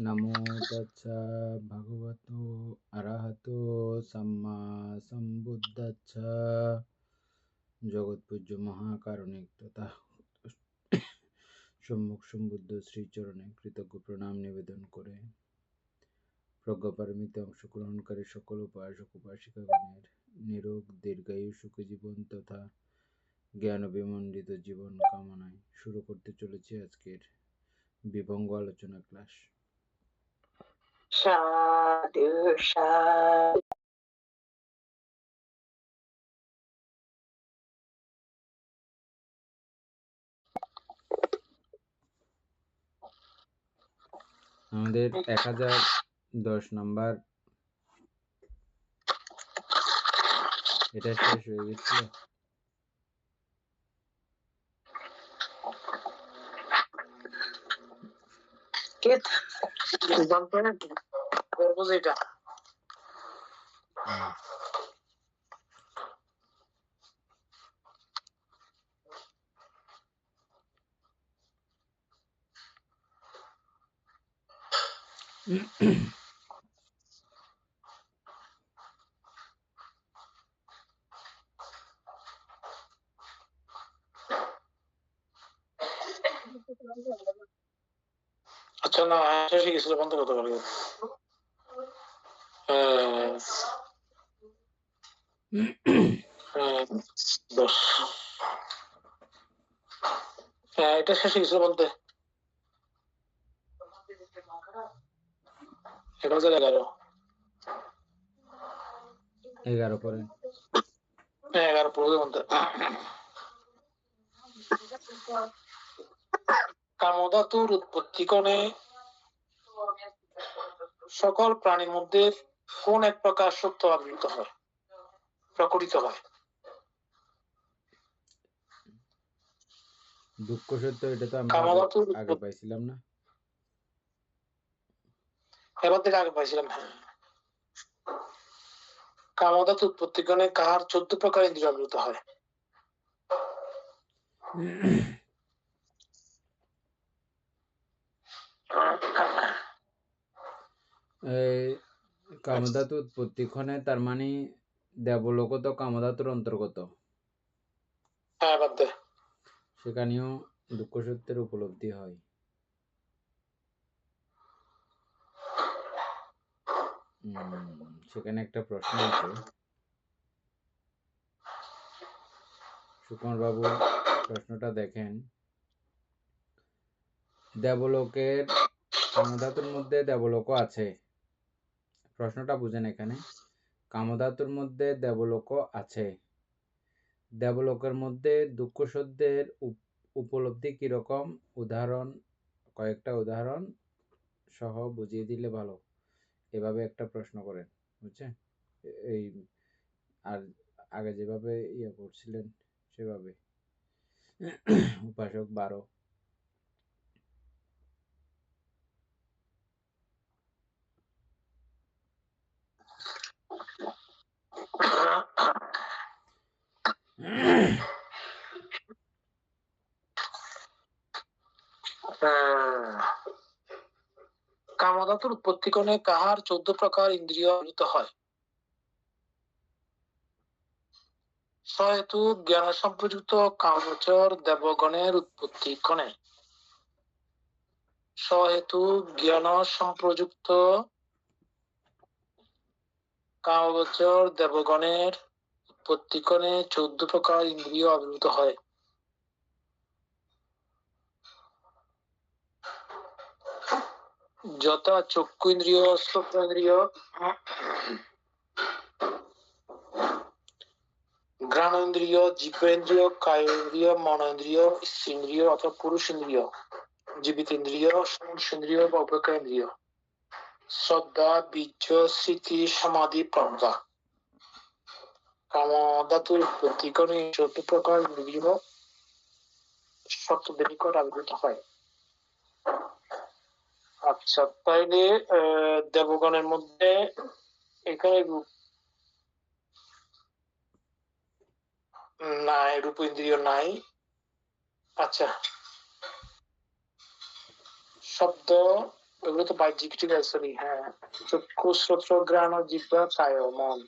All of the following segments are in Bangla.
নমো তচ্ছা ভগবতো অরহতো সম্মা সম্বুদ্ধচ্ছা। জগৎপূজ্য মহাকারণিক তথা সম্মুখ সম্বুদ্ধ শ্রীচরণে কৃতজ্ঞ প্রণাম নিবেদন করে প্রজ্ঞাপারমিতে অংশগ্রহণকারী সকল উপাসক উপাসিকাগণের নিরোগ দীর্ঘায়ু সুখী জীবন তথা জ্ঞান বিমণ্ডিত জীবন কামনায় শুরু করতে চলেছি আজকের বিভঙ্গ আলোচনা ক্লাস। সাধু সাধু। আমাদের 1010 নাম্বার এটা শেষ হয়ে গেছিল। আচ্ছা না শেষে গেছিল বন্ধ করতে পারবে। এটা শেষে গেছিল বলতে 11 পরে 11 পড়বে বলতে। কামধাতুর উৎপত্তিকণে সকল প্রাণীর মধ্যে কোন এক প্রকার সত্য আবির্ভূত হয়, প্রকটিত হয়? দুঃখ সত্য, এটা তো আমরা আগে পাইছিলাম না? এবার থেকে আগে পাইছিলাম। হ্যাঁ, কামধাতু উৎপত্তিকণে কাহার 14 প্রকার ইন্দ্রিয় আবির্ভূত হয়? কামধাতু উৎপত্তিক্ষণে তার মানে দেবলোক তো কামধাতুর অন্তর্গত। হ্যাঁ, সেখানেও দুঃখ সত্যের উপলব্ধি হয়। সেখানে একটা প্রশ্ন আছে, সুকুমার বাবু প্রশ্নটা দেখেন। দেবলোকের কামধাতুর মধ্যে দেবলোকও আছে, প্রশ্নটা বুঝেন। এখানে কামধাতুর মধ্যে দেবলোকও আছে, দেবলোকের মধ্যে দুঃখ সত্যের উপলব্ধি কিরকম, উদাহরণ, কয়েকটা উদাহরণ সহ বুঝিয়ে দিলে ভালো। এভাবে একটা প্রশ্ন করেন, বুঝছেন? এই আর আগে যেভাবে ইয়ে করছিলেন সেভাবে। উপাসক 12। কামধাতুর উৎপত্তিকণে কাহার 14 প্রকার ইন্দ্রিয় আবির্ভূত হয়? সহেতু জ্ঞান সম্প্রযুক্ত কামগোচর দেবগণের উৎপত্তিকণে। সহেতু জ্ঞান সম্প্রযুক্ত কামগোচর দেবগণের উৎপত্তিকণে 14 প্রকার ইন্দ্রিয় আবির্ভূত হয়। যথা চক্ষু ইন্দ্রিয়, শ্রোত্রেন্দ্রিয়, ঘ্রাণেন্দ্রিয়, জিহ্বেন্দ্রিয়, কায়েন্দ্রিয়, মনেন্দ্রিয়, ইন্দ্রিয় অথবা পুরুষ ইন্দ্রিয়, জীবিতেন্দ্রিয়, স্পর্শেন্দ্রিয় বা উপেক্ষেন্দ্রিয়, শ্রদ্ধা, বীর্য, স্মৃতি, সমাধি, প্রজ্ঞা। কামধাতুর উৎপত্তিকণে 14 প্রকার ইন্দ্রিয় সত্যদের নিকট আবির্ভূত হয়। আচ্ছা, তাইলে দেবগণের মধ্যে এখানে নাই, রূপ ইন্দ্রিয় নাই। আচ্ছা, শব্দ, ওগুলো তো বাহ্যিক, ঠিক আছে। সরি, হ্যাঁ। চক্ষু, শ্রোত্র, ঘ্রাণ, জিহ্বা, কায়, মন।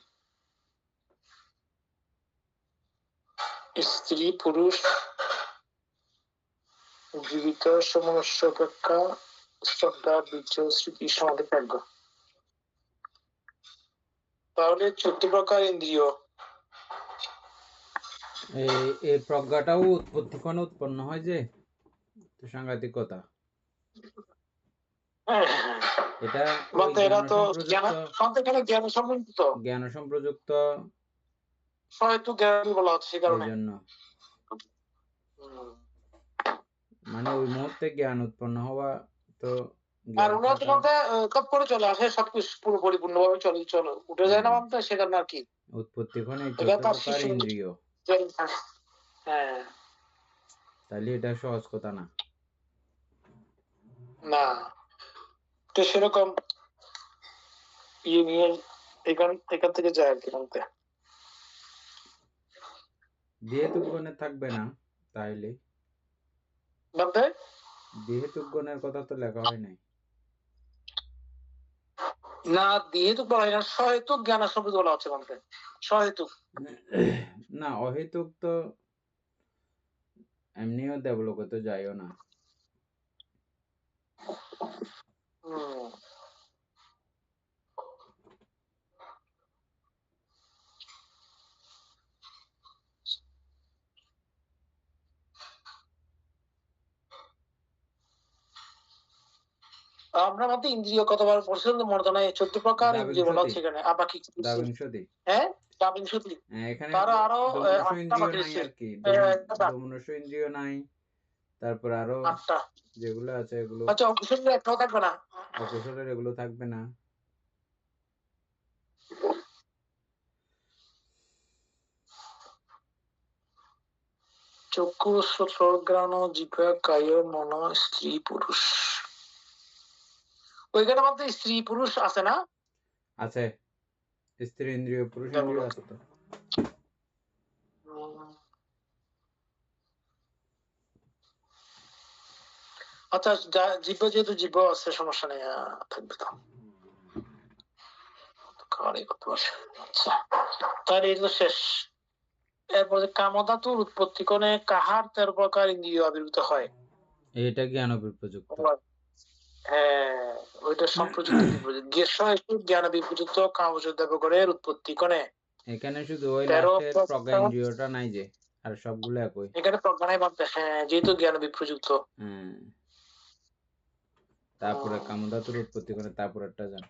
স্ত্রী, পুরুষ, জীবিত, সমনুষ্য, অপেক্ষা, শ্রদ্ধা, বীর্য, স্মৃতি, সমাধি, প্রজ্ঞা। তাহলে 14 প্রকার ইন্দ্রিয়। এই প্রজ্ঞাটাও উৎপত্তিক্ষণে উৎপন্ন হয় যে, তো সাংঘাতিক কথা। হ্যাঁ, এটা বলতে এরা তো জ্ঞান সম্পর্কিত, জ্ঞান সম্প্রযুক্ত, হয়তো জ্ঞান বলা হচ্ছে সে এই কারণে। জন্য মানে ওই মুহূর্তে জ্ঞান উৎপন্ন হওয়া, তো আর ওনার তো বলতে কপ করে চলে আসে, সবকিছু পুরো পরিপূর্ণভাবে চলো উঠে যায় না বলতে, সে কারণে আর কি উৎপত্তিক্ষণে এই এটা 14 তার প্রকার ইন্দ্রিয়। হ্যাঁ, তাহলে এটা সহজ কথা না। না, তো সেরকম ইয়ে নিয়ে এখান থেকে যায় আর কি বলতে। দেহেতুক গণে থাকবে না, তাইলে বলতে দেহেতুক গণের কথা তো লেখা হয় নাই। না, দেহেতুক বলা হয় না, সহেতুক জ্ঞান সম্পর্কে বলা হচ্ছে বলতে। সহেতুক না, অহেতুক তো এমনিও ডেভেলপ হতে যাইও না। আমরা মধ্যে ইন্দ্রিয় কতবার পড়ছিলাম তো মনে নাই, 14 প্রকার ইন্দ্রিয় বলা হচ্ছে এখানে। আবার কি হ্যাঁ, দাবিংশতি, এখানে তারা আরো দমনস্য 8টা ইন্দ্রিয় বাকি নাই রয়েছে। আর কি, দমনস্য ইন্দ্রিয় নাই, তারপর আরো 8টা যেগুলো আছে এগুলো, আচ্ছা, অকুশলের একটাও থাকবে না, অকুশলের এগুলো থাকবে না। চক্ষু, শ্রোত্র, ঘ্রাণ, জিহ্বা, কায়, মন, স্ত্রী, পুরুষ। ওইখানে মধ্যে স্ত্রী পুরুষ আছে না? আছে, স্ত্রী ইন্দ্রিয়, পুরুষ ইন্দ্রিয় আছে তো। আচ্ছা, জিহ্বা যেহেতু জিহ্বা আছে, সমস্যা নেই, থাকবে তো। আচ্ছা, তাহলে এই তো শেষ। এরপরে কামধাতুর উৎপত্তি কোণে কাহার 13 প্রকার ইন্দ্রিয় আবির্ভূত হয়? এটা জ্ঞান বিপ্রযুক্ত। হ্যাঁ, ওইটা সম্প্রযুক্ত জ্ঞান বিপ্রযুক্ত কামবশত দেবগণের উৎপত্তি কোণে। এখানে শুধু ওই লাস্টের প্রজ্ঞা ইন্দ্রিয়টা নাই যে, আর সবগুলো একই। এখানে প্রজ্ঞা নাই বলতে, হ্যাঁ, যেহেতু জ্ঞান বিপ্রযুক্ত। তারপরে কামধাতুর উৎপত্তি করে, তারপরে একটা জান।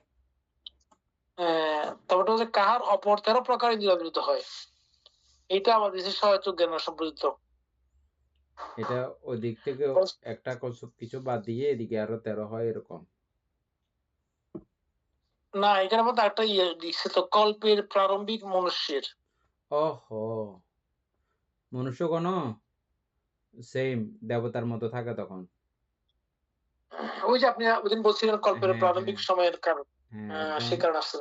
তারপরে হচ্ছে কাহার অপর 13 প্রকার ইন্দ্রিয় আবির্ভূত হয়? এটা আমাদের দেশে সহায়ক জ্ঞান সম্প্রযুক্ত। এটা ওই দিক থেকে একটা কিছু বাদ দিয়ে এদিকে আরো 13 হয় এরকম না, এখানে মধ্যে একটা ইয়ে দিচ্ছে তো, কল্পের প্রারম্ভিক মনুষ্যের। ওহো, মনুষ্যগণ সেম দেবতার মতো থাকে তখন। ওই যে আপনি ওইদিন বলছিলেন কল্পের প্রারম্ভিক সময়ের কারণ, সে কারণ আসছে।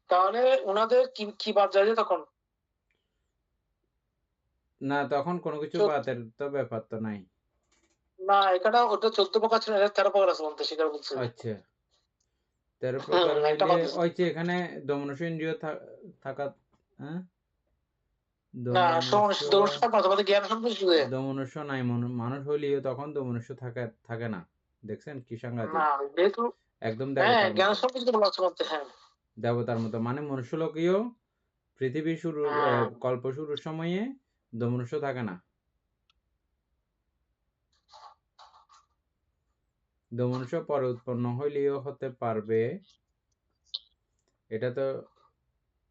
তাহলে ওনাদের কি বাদ যায় তখন? না, তখন কোনো কিছু বাতের তো ব্যাপার তো নাই। না, এখানে ওটা 14 প্রকার ছিল, 13 প্রকার আছে বলতে, সেটা বলছে। আচ্ছা, 13 প্রকার হইলে ওই যে এখানে দমনস্য ইন্দ্রিয় থাকা, হ্যাঁ, দমনস্য নাই, মানুষ হইলেও তখন দমনস্য থাকে না। দেখছেন কি সাংঘাতিক, একদম দেবতার মতো। মানে মনুষ্য লোকেও পৃথিবীর শুরু, কল্প শুরুর সময়ে দমনস্য থাকে না। দমনস্য পরে উৎপন্ন হইলেও হতে পারবে, এটা তো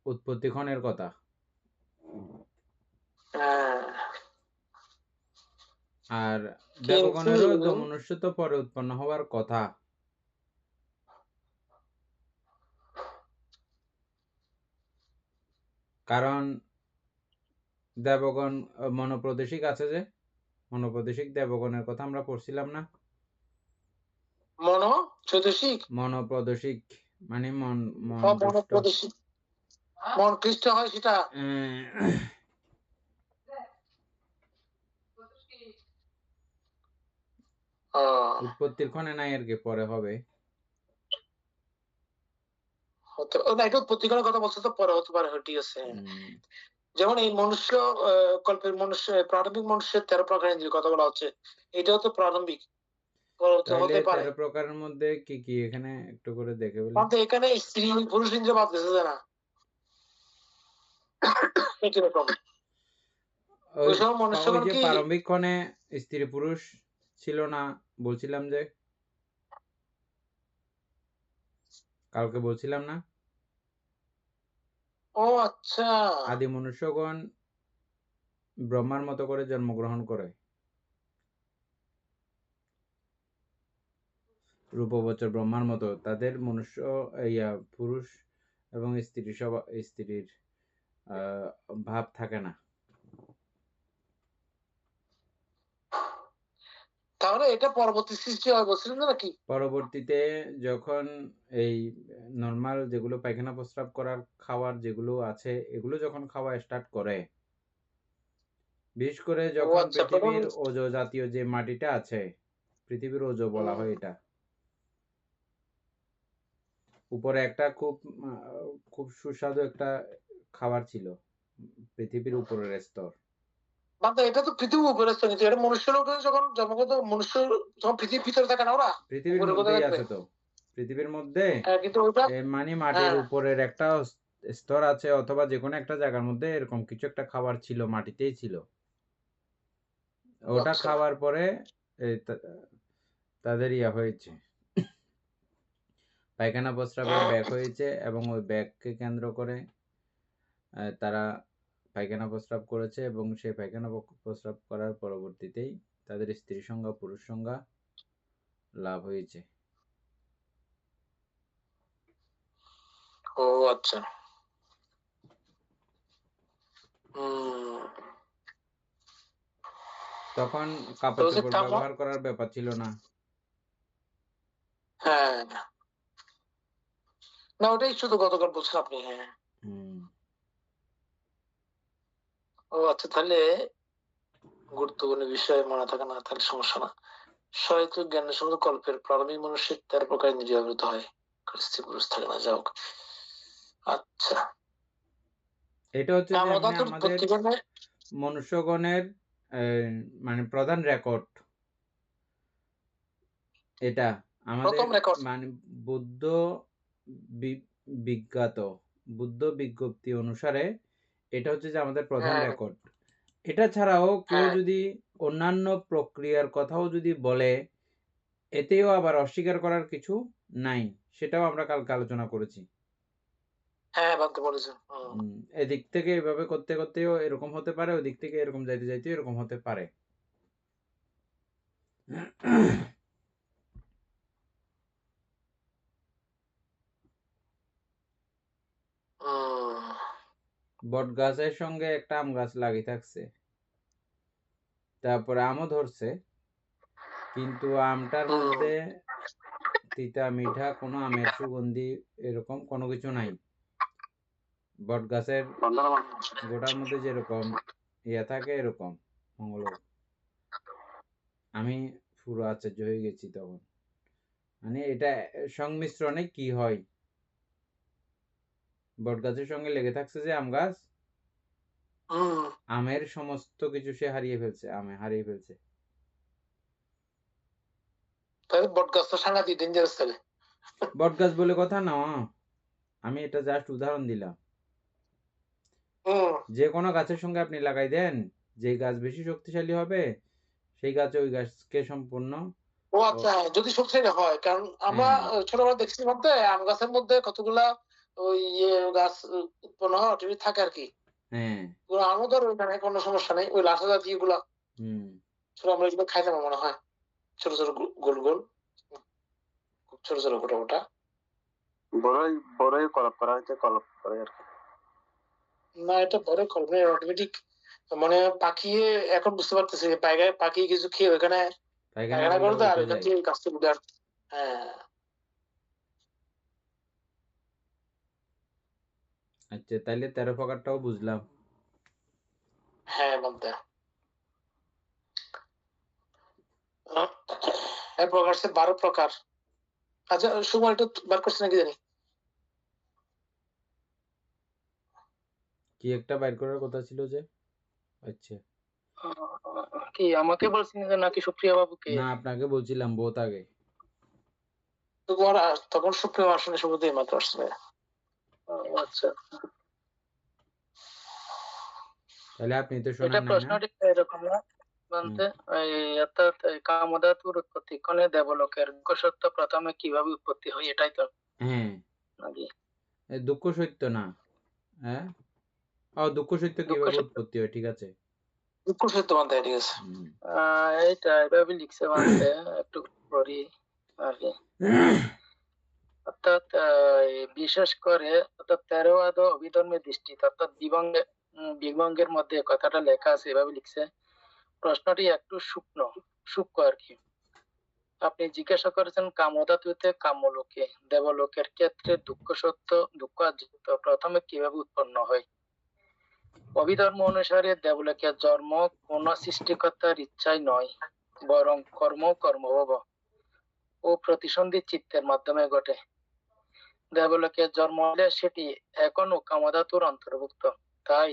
উৎপত্তিক্ষণের কথা। আর দেবগণেরও দমনস্য তো পরে উৎপন্ন হওয়ার কথা। কারণ দেবগণ মনোপ্রদেশিক আছে যে, মনোপ্রদেশিক দেবগণের কথা আমরা পড়ছিলাম না? মনোপ্রদেশিক মানে মন, মন ক্লিষ্ট হয় সেটা উৎপত্তির ক্ষণে নাই আর কি, পরে হবে। না, এটা উৎপত্তি করার কথা বলছে তো, পরে হতে পারে। ঠিক আছে। যেমন এই মনুষ্য কল্পের প্রারম্ভিক মনুষ্যের 13 প্রকার ইন্দ্রিয়ের কথা বলা হচ্ছে, এটাও তো প্রারম্ভিক হতে পারে। 13 প্রকারের মধ্যে কি কি এখানে একটু করে দেখে বলি। এখানে স্ত্রী পুরুষ ইন্দ্রিয় বাদ দিতেছে না। কিরকম ওই সময় মনুষ্যগণ কি প্রারম্ভিক ক্ষণে স্ত্রী পুরুষ ছিল না বলছিলাম, যে কালকে বলছিলাম না? ও আচ্ছা, আদি মনুষ্যগণ ব্রহ্মার মতো করে জন্মগ্রহণ করে, রূপবচর ব্রহ্মার মতো। তাদের মনুষ্য পুরুষ এবং স্ত্রীর ভাব থাকে না। তাহলে এটা পরবর্তী সৃষ্টি হয় বলছিলেন নাকি? পরবর্তীতে যখন এই নরমাল যেগুলো পায়খানা প্রস্রাব করার খাওয়ার যেগুলো আছে, এগুলো যখন খাওয়া স্টার্ট করে, বিশেষ করে যখন পৃথিবীর ওজ জাতীয় যে মাটিটা আছে, পৃথিবীর ওজ বলা হয় এটা, উপরে একটা খুব সুস্বাদু একটা খাবার ছিল, পৃথিবীর উপরের স্তর। এটা তো পৃথিবীর উপরের স্তর, কিন্তু এটা মনুষ্য লোক যখন জন্মগত, মনুষ্য যখন পৃথিবীর ভিতরে থাকে না, ওরা পৃথিবীর মধ্যেই আছে তো, পৃথিবীর মধ্যে কিন্তু ওটা মানে মাটির উপরের একটা স্তর আছে, অথবা যে কোনো একটা জায়গার মধ্যে এরকম কিছু একটা খাবার ছিল, মাটিতেই ছিল। ওটা খাওয়ার পরে তাদের হয়েছে, পায়খানা প্রস্রাবের ব্যাগ হয়েছে, এবং ওই ব্যাগকে কেন্দ্র করে তারা পায়খানা প্রস্রাব করেছে, এবং সেই পায়খানা প্রস্রাব করার পরবর্তীতেই তাদের স্ত্রী সংজ্ঞা পুরুষ সংজ্ঞা লাভ হয়েছে। ও আচ্ছা। তখন কাপড় চোপড় ব্যবহার করার ব্যাপার ছিল না। হ্যাঁ, না ওটাই শুধু গতকাল বলছেন আপনি। হ্যাঁ। ও আচ্ছা, তাহলে গুরুত্বপূর্ণ বিষয় মনে থাকে না, তাহলে সমস্যা না। সহিত জ্ঞানের সময় কল্পের প্রারম্ভিক মানুষের 13 প্রকার ইন্দ্রিয় আবৃত হয়, স্ত্রী পুরুষ থাকে না। যাও, আচ্ছা, এটা হচ্ছে যে আমাদের মনুষ্যগণের মানে প্রধান রেকর্ড এটা, আমাদের মানে বুদ্ধ বিজ্ঞপ্তি অনুসারে এটা হচ্ছে যে আমাদের প্রধান রেকর্ড। এটা ছাড়াও কেউ যদি অন্যান্য প্রক্রিয়ার কথাও যদি বলে, এতেও আবার অস্বীকার করার কিছু নাই, সেটাও আমরা কালকে আলোচনা করেছি। এদিক থেকে এভাবে করতে করতেও এরকম হতে পারে, ওদিক থেকে এরকম যাইতে যাইতে এরকম হতে পারে। বট গাছের সঙ্গে একটা আম গাছ লাগিয়ে থাকছে, তারপরে আমও ধরছে, কিন্তু আমটার মধ্যে তিতা মিঠা কোনো আমের সুগন্ধি এরকম কোনো কিছু নাই। বট গাছের গোটার মধ্যে যেরকম থাকে এরকম মঙ্গল। আমি পুরো আশ্চর্য হয়ে গেছি তখন, মানে এটা সংমিশ্রণে কি হয়। বট গাছের সঙ্গে লেগে থাকছে যে আম গাছ, আমের সমস্ত কিছু সে হারিয়ে ফেলছে, হারিয়ে ফেলছে। বট গাছ বলে কথা না, আমি এটা জাস্ট উদাহরণ দিলাম। যে কোনো গাছের সঙ্গে আপনি লাগাই দেন, যে গাছ বেশি শক্তিশালী হবে সেই গাছ ওই গাছকে সম্পূর্ণ। ও আচ্ছা, যদি শক্তিশালী হয়, কারণ আমরা ছোটবেলা দেখছি মধ্যে আম গাছের মধ্যে কতগুলা ওই গাছ উৎপন্ন হয় থাকে আর কি। আমও ধর ওইখানে কোনো সমস্যা নেই, ওই লাঠা জাতীয় গুলা ছোট আমরা এগুলো খাইতাম মনে হয়, ছোট ছোট গোল গোল, ছোট ছোট গোটা গোটা। বড়ই কলপ করা হয়েছে, কলপ করে আর কি। না, এটা বড় কলপ নেই, অটোমেটিক মানে পাকিয়ে, এখন বুঝতে পারতেছি পাকিয়ে কিছু খেয়ে ওখানে পায়খানা করতে, আর ওখান থেকে কাজটা বুঝে। হ্যাঁ, আচ্ছা, তাইলে 13 প্রকারটাও বুঝলাম। হ্যাঁ বলতে এক প্রকার সে 12 প্রকার। আচ্ছা সুমন একটু বার করছে নাকি জানি। কি একটা বাইর করার কথা ছিল যে? আচ্ছা, কি আমাকে বলছেন নাকি সুপ্রিয়া বাবুকে? না আপনাকে বলছিলাম বহুত আগে। তখন সুপ্রিয়া আসলে শুরুতেই মাত্র আসছে। আচ্ছা, তাহলে আপনি তো এটা শোনেন নাই না? প্রশ্নটি এরকম না বলতে অর্থাৎ কামধাতুর উৎপত্তি কোনে দেবলোকের দুঃখসত্য প্রথমে কিভাবে উৎপত্তি হয় এটাই তো হ্যাঁ, নাকি? দুঃখ সত্য না। হ্যাঁ, দুঃখ সত্য কিভাবে উৎপত্তি হয়, ঠিক আছে। দুঃখ সত্য মানতে ঠিক আছে। এইটা এভাবে লিখছে মানতে একটু পড়ি আর কি। অর্থাৎ বিশেষ করে অর্থাৎ তেরোয়াদ অভিধর্মের দৃষ্টি অর্থাৎ বিভঙ্গের মধ্যে কথাটা লেখা আছে এভাবে লিখছে। প্রশ্নটি একটু সূক্ষ্ম আর কি। আপনি জিজ্ঞাসা করেছেন কামধাতুতে কামলোকে দেবলোকের ক্ষেত্রে দুঃখ সত্য দুঃখ প্রথমে কিভাবে উৎপন্ন হয়। অভিধর্ম অনুসারে দেবলোকের জন্ম কোন সৃষ্টিকর্তার ইচ্ছায় নয়, বরং কর্মভব ও প্রতিসন্ধি চিত্তের মাধ্যমে ঘটে। দেবলোকের জন্ম হলে সেটি এখনো কামধাতুর অন্তর্ভুক্ত, তাই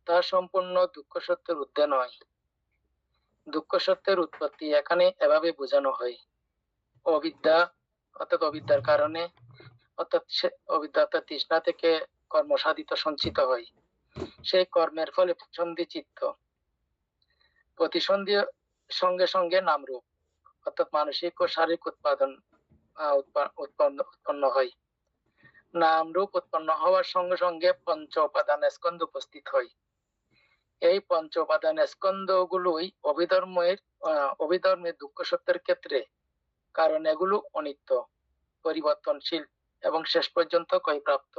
তা সম্পূর্ণ দুঃখ সত্যের ঊর্ধ্বে নয়। দুঃখ সত্যের উৎপত্তি এখানে এভাবে বোঝানো হয়। অবিদ্যা অর্থাৎ অবিদ্যার কারণে অর্থাৎ অবিদ্যা অর্থাৎ তৃষ্ণা থেকে কর্ম সাধিত সঞ্চিত হয়। সেই কর্মের ফলে প্রতিসন্ধি চিত্ত, প্রতিসন্ধি সঙ্গে সঙ্গে নামরূপ অর্থাৎ মানসিক ও শারীরিক উৎপন্ন হয়। নামরূপ উৎপন্ন হওয়ার সঙ্গে সঙ্গে পঞ্চ উপাদান স্কন্ধ উপস্থিত হয়। এই পঞ্চ উপাদান স্কন্ধ গুলোই অভিধর্মের দুঃখ সত্যের ক্ষেত্রে, কারণ এগুলো অনিত্য, পরিবর্তনশীল এবং শেষ পর্যন্ত ক্ষয়প্রাপ্ত।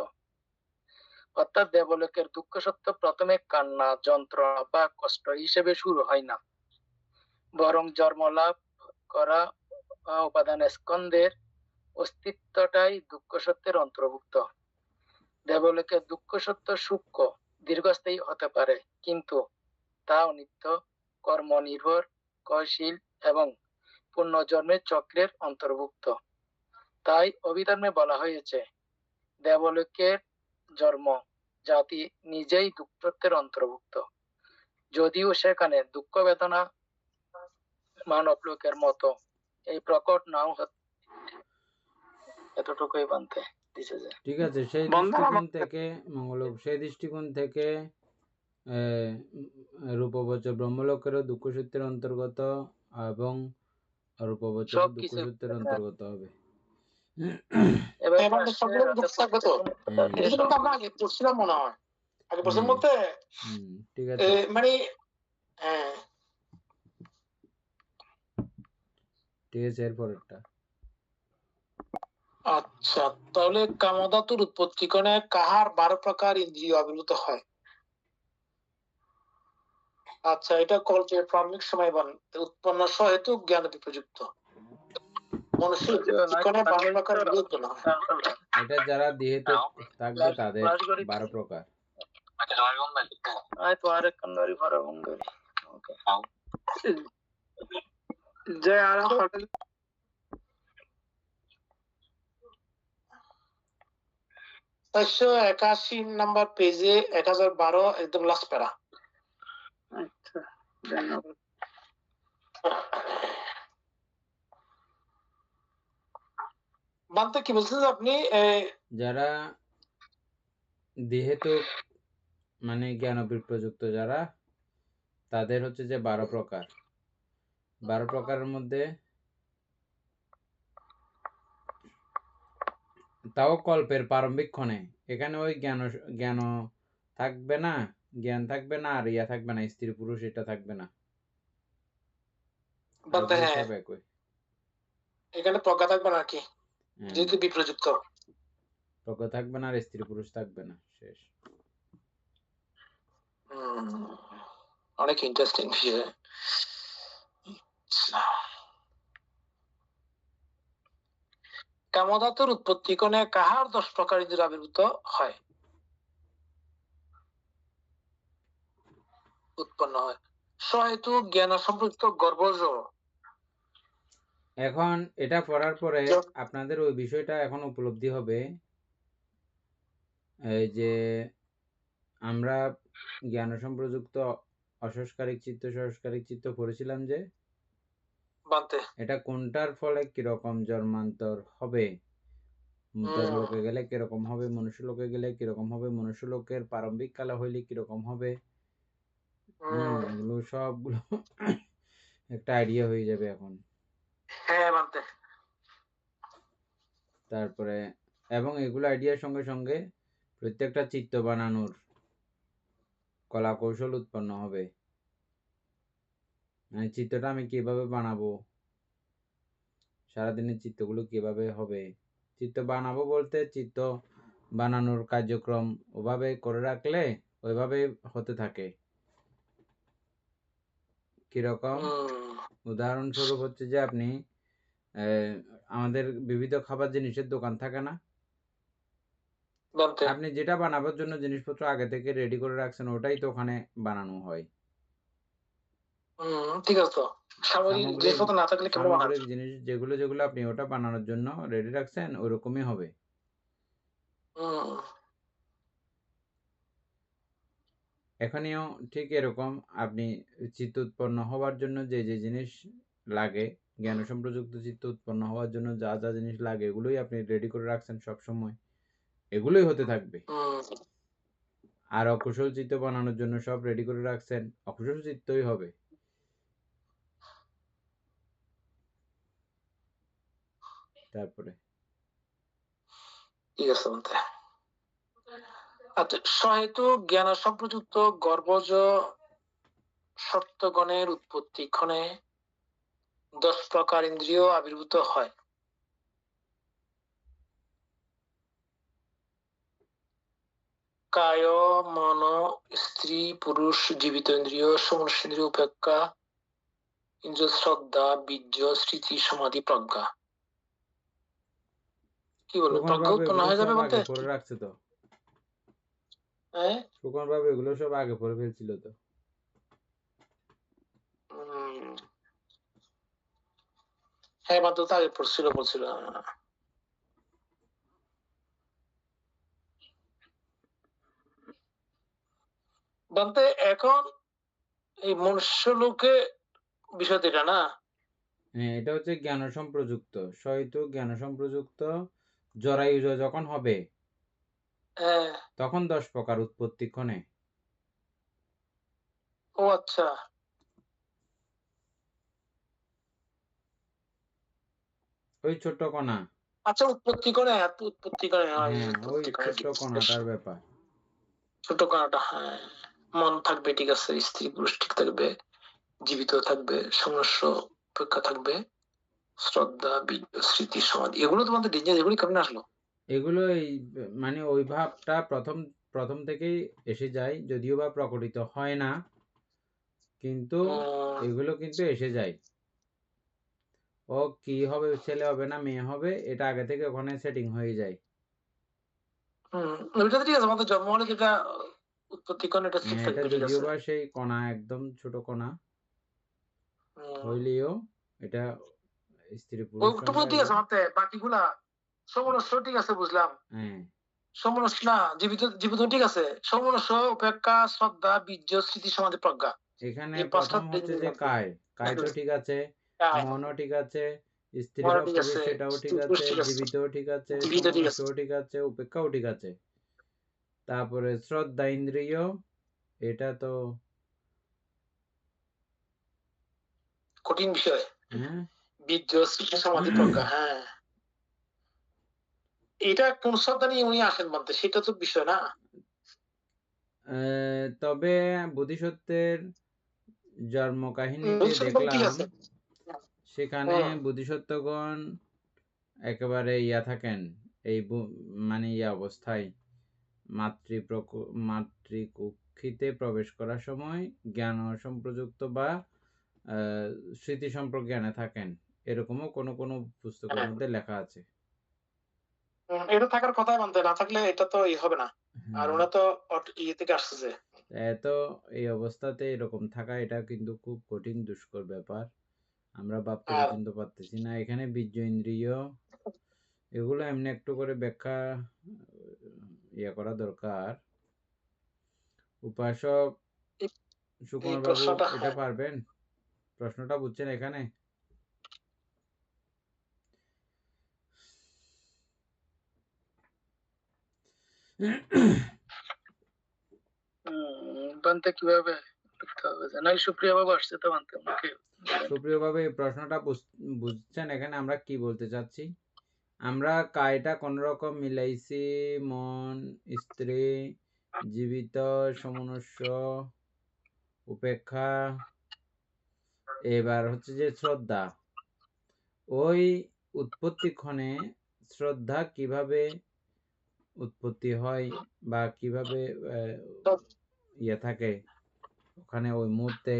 অর্থাৎ দেবলোকের দুঃখ সত্য প্রথমে কান্না, যন্ত্রণা বা কষ্ট হিসেবে শুরু হয় না, বরং জন্ম লাভ করা উপাদান স্কন্ধের অস্তিত্বটাই দুঃখ সত্যের অন্তর্ভুক্ত। দেবলোকের দুঃখ সত্য সূক্ষ্ম দীর্ঘস্থায়ী হতে পারে, কিন্তু তা অনিত্য, কর্ম নির্ভর, ক্ষয়শীল এবং পুনর্জন্মের চক্রের অন্তর্ভুক্ত। তাই অভিধর্মে বলা হয়েছে দেবলোকের জন্ম জাতি নিজেই দুঃখ সত্যের অন্তর্ভুক্ত, যদিও সেখানে দুঃখ বেদনা মানব লোকের মতো এই প্রকট নাও হতে। এতটুকুই বানতে দিছে যে ঠিক আছে। সেই দৃষ্টিকোণ থেকে সেই দৃষ্টিকোণ থেকে রূপবচর ব্রহ্মলোকেরও দুঃখ সত্যের অন্তর্গত এবং রূপবচর দুঃখ সত্যের অন্তর্গত হবে। মনে হয় আগে পড়ছিলাম বলতে ঠিক আছে মানে ঠিক আছে, এরপরেরটা। আচ্ছা, তাহলে কামধাতুর উৎপত্তি কোণে কাহার 12 প্রকার ইন্দ্রিয় আবির্ভূত হয়? আচ্ছা, এটা কল্পে প্রারম্ভিক সময় উৎপন্ন সহেতু জ্ঞান বিপ্রযুক্ত মনুষ্যের কোণে 12 প্রকার বিভক্ত না হয়। এটা যারা দেহেতু থাকবে তাদের 12 প্রকার। আয় তো আরেক কান্নারি ভরা বঙ্গারি। ওকে যে আর 481 নাম্বার পেজে 1012 একদম লাস্ট প্যারা। আচ্ছা, ধন্যবাদ। বানতে কি বলছেন আপনি? যারা দেহেতু মানে জ্ঞান বিপ্রযুক্ত যারা, তাদের হচ্ছে যে 12 প্রকার। 12 প্রকারের মধ্যে তাও কল্পের প্রারম্ভিক ক্ষণে এখানে ওই জ্ঞান থাকবে না, জ্ঞান থাকবে না, আর ইয়া থাকবে না, স্ত্রী পুরুষ এটা থাকবে না। এখানে প্রজ্ঞা থাকবে না কি, যেহেতু বিপ্রযুক্ত প্রজ্ঞা থাকবে না আর স্ত্রী পুরুষ থাকবে না, শেষ। অনেক ইন্টারেস্টিং বিষয়। কামধাতুর উৎপত্তি কোণে কাহার 10 প্রকার ইন্দ্রিয় আবির্ভূত হয়? উৎপন্ন হয়। সহেতু জ্ঞান সম্পৃক্ত গর্ভজ। এখন এটা পড়ার পরে আপনাদের ওই বিষয়টা এখন উপলব্ধি হবে, এই যে আমরা জ্ঞান সম্প্রযুক্ত অসংস্কারিক চিত্ত সংস্কারিক চিত্ত পড়েছিলাম যে এটা কোনটার ফলে কিরকম জন্মান্তর হবে, দেবলোকে গেলে কিরকম হবে, মনুষ্য লোকে গেলে কিরকম হবে, মনুষ্য লোকের প্রারম্ভিক কালে হইলে কিরকম হবে, এগুলো সবগুলো একটা আইডিয়া হয়ে যাবে এখন। তারপরে এবং এগুলো আইডিয়ার সঙ্গে সঙ্গে প্রত্যেকটা চিত্ত বানানোর কলা কৌশল উৎপন্ন হবে। মানে চিত্রটা আমি কিভাবে বানাবো, সারাদিনের চিত্রগুলো কিভাবে হবে, চিত্র বানাবো বলতে চিত্র বানানোর কার্যক্রম ওভাবে করে রাখলে ওইভাবে হতে থাকে। কিরকম? উদাহরণস্বরূপ হচ্ছে যে আপনি আমাদের বিবিধ খাবার জিনিসের দোকান থাকে না, আপনি যেটা বানাবার জন্য জিনিসপত্র আগে থেকে রেডি করে রাখছেন ওটাই তো ওখানে বানানো হয়। ঠিক আছে। তো সামগ্রিক জিনিসপত্র না থাকলে কেমন বানাবেন? সামগ্রিক জিনিস যেগুলো যেগুলো আপনি ওটা বানানোর জন্য রেডি রাখছেন ওরকমই হবে। এখানেও ঠিক এরকম আপনি চিত্ত উৎপন্ন হওয়ার জন্য যে যে জিনিস লাগে, জ্ঞান সম্প্রযুক্ত চিত্ত উৎপন্ন হওয়ার জন্য যা যা জিনিস লাগে এগুলোই আপনি রেডি করে রাখছেন সব সময়, এগুলোই হতে থাকবে। আর অকুশল চিত্ত বানানোর জন্য সব রেডি করে রাখছেন, অকুশল চিত্তই হবে। তারপরে ঠিক আছে। আচ্ছা, সহেতু জ্ঞান সম্প্রযুক্ত গর্ভজ সত্যগণের উৎপত্তি ক্ষণে 10 প্রকার ইন্দ্রিয় আবির্ভূত হয়। কায়, মন, স্ত্রী, পুরুষ, জীবিত ইন্দ্রিয়, সমনুষ্যেন্দ্রিয়, উপেক্ষা ইন্দ্রিয়, শ্রদ্ধা, বীর্য, স্মৃতি, সমাধি, প্রজ্ঞা। কি বলবো, প্রজ্ঞা উৎপন্ন হয়ে যাবে বলতে পড়ে রাখছে তো। সুকন বাবু এগুলো সব আগে পড়ে ফেলছিল তো। হ্যাঁ, মাত্র তো আগে পড়ছিল। বলতে এখন এই মনুষ্য লোকে বিষয়টা এটা না, হ্যাঁ, এটা হচ্ছে জ্ঞান সম্প্রযুক্ত, সহিত জ্ঞান সম্প্রযুক্ত জরায়ুজ যখন হবে তখন 10 প্রকার উৎপত্তি ক্ষণে। ও আচ্ছা, ওই ছোট্ট কণা। আচ্ছা, উৎপত্তি করে ওই ছোট্ট কণাটার ব্যাপার। ছোট কণাটা, হ্যাঁ। মন থাকবে, ঠিক আছে, স্ত্রী পুরুষ ঠিক থাকবে, জীবিত থাকবে, সমস্য উপেক্ষা থাকবে, শ্রদ্ধা, বীর্য, স্মৃতি, সমাধি। এগুলো তোমাদের ডিজাইন, এগুলি কেমন আসলো? এগুলো এই মানে ওই ভাবটা প্রথম থেকেই এসে যায়, যদিও বা প্রকটিত হয় না, কিন্তু এগুলো কিন্তু এসে যায়। ও কি হবে, ছেলে হবে না মেয়ে হবে, এটা আগে থেকে ওখানে সেটিং হয়ে যায়। ওইটা ঠিক আছে, আমাদের জন্ম হলে যেটা উৎপত্তি কোণ, এটা ঠিক থাকবে, ঠিক আছে। যদিও বা সেই কণা একদম ছোট কণা হইলেও এটা স্ত্রী পুরুষ ঠিক আছে, আমাদের বাকিগুলা সমনস্য ঠিক আছে, বুঝলাম। সমনস্য না, জীবিত ঠিক আছে, সমনস্য, উপেক্ষা, শ্রদ্ধা, বীর্য, স্মৃতি, সমাধি, প্রজ্ঞা। এখানে প্রথম হচ্ছে যে কায় তো ঠিক আছে, মনও ঠিক আছে, স্ত্রী বা পুরুষ সেটাও ঠিক আছে, জীবিতও ঠিক আছে, সমনস্যও ঠিক আছে, উপেক্ষাও ঠিক আছে। তারপরে শ্রদ্ধা ইন্দ্রিয়, এটা তো কঠিন বিষয়। বীর্য, স্মৃতি, সমাধি, প্রজ্ঞা, হ্যাঁ। এটা কোন শ্রদ্ধা নিয়ে উনি আসেন বলতে, সেটা তো বিষয় না। তবে বোধিসত্ত্বের জন্ম কাহিনীতে দেখলাম সেখানে বোধিসত্ত্বগণ একেবারে থাকেন এই মানে অবস্থায় মাতৃকুক্ষিতে প্রবেশ করার সময় জ্ঞান সম্প্রযুক্ত বা স্মৃতি সম্পর্ক জ্ঞানে থাকেন, এরকমও কোনো পুস্তকের মধ্যে লেখা আছে। এটা থাকার কথা মানতে, না থাকলে এটা তো হবে না। আর ওরা তো ইয়ে থেকে আসছে, এত এই অবস্থাতে এরকম থাকা এটা কিন্তু খুব কঠিন দুষ্কর ব্যাপার। আমরা ভাবতে পর্যন্ত পারতেছি না। এখানে বীর্য ইন্দ্রিয় এগুলো এমনি একটু করে ব্যাখ্যা করা দরকার। উপাসক সুকুমার বাবু এটা পারবেন? প্রশ্নটা বুঝছেন এখানে? বানতে কিভাবে লিখতে হবে জানাই সুপ্রিয়া বাবু আসছে তো বানতে আমাকে সুপ্রিয় বাবু এই প্রশ্নটা বুঝছেন এখানে আমরা কি বলতে চাচ্ছি? আমরা কায়টা কোন রকম মিলাইছি মন, স্ত্রী, জীবিত, সমনুষ্য, উপেক্ষা, এবার হচ্ছে যে শ্রদ্ধা। ওই উৎপত্তি ক্ষণে শ্রদ্ধা কিভাবে উৎপত্তি হয় বা কিভাবে থাকে ওখানে ওই মুহূর্তে?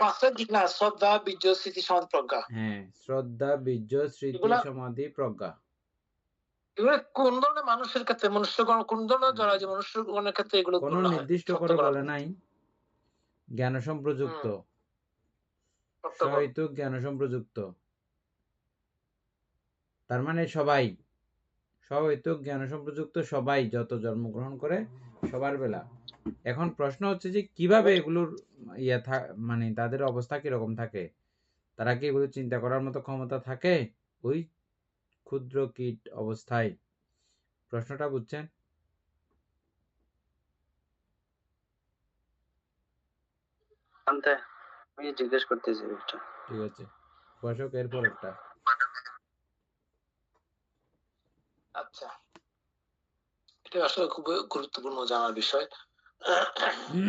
পাঁচটা দিক না, শ্রদ্ধা, বীর্য, স্মৃতি, সমাধি, প্রজ্ঞা। হ্যাঁ, শ্রদ্ধা, বীর্য, স্মৃতি, সমাধি, প্রজ্ঞা। এগুলো কোন ধরনের মানুষের ক্ষেত্রে, মনুষ্যগণ কোন ধরনের জরাজীব মনুষ্যগণের ক্ষেত্রে এগুলো কোনো নির্দিষ্ট করে বলে নাই। জ্ঞান সম্প্রযুক্ত, সহেতুক জ্ঞান সম্প্রযুক্ত, তার মানে সবাই সহেতুক জ্ঞান সম্প্রযুক্ত সবাই যত জন্মগ্রহণ করে সবার বেলা। এখন প্রশ্ন হচ্ছে যে কিভাবে এগুলোর মানে তাদের অবস্থা কিরকম থাকে? তারা কি এগুলো চিন্তা করার মতো ক্ষমতা থাকে ওই ক্ষুদ্র কীট অবস্থায়? প্রশ্নটা বুঝছেন? আমি জিজ্ঞেস করতেছি এটা। ঠিক আছে, উপাসক এরপর একটা। আচ্ছা, এটা আসলে খুব গুরুত্বপূর্ণ জানার বিষয়।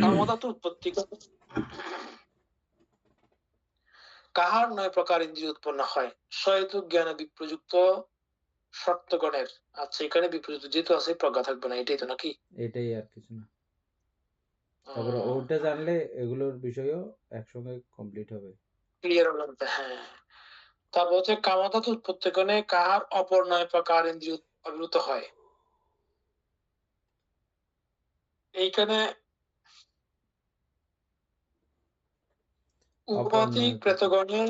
কামধাতু উৎপত্তি কাহার 9 প্রকার ইন্দ্রিয় উৎপন্ন হয়? সহেতুক জ্ঞান বিপ্রযুক্ত সত্যগণের। আচ্ছা, এখানে বিপ্রযুক্ত যেহেতু আছে প্রজ্ঞা থাকবে না, এটাই তো নাকি? এটাই, আর কিছু না। তারপরে ওটা জানলে এগুলোর বিষয়ও একসঙ্গে কমপ্লিট হবে, ক্লিয়ার হবে। হ্যাঁ, তারপর হচ্ছে কামধাতু উৎপত্তি কোণে কাহার অপর 9 প্রকার ইন্দ্রিয় আবির্ভূত হয়? এইখানে উপাধিক প্রেতগণের,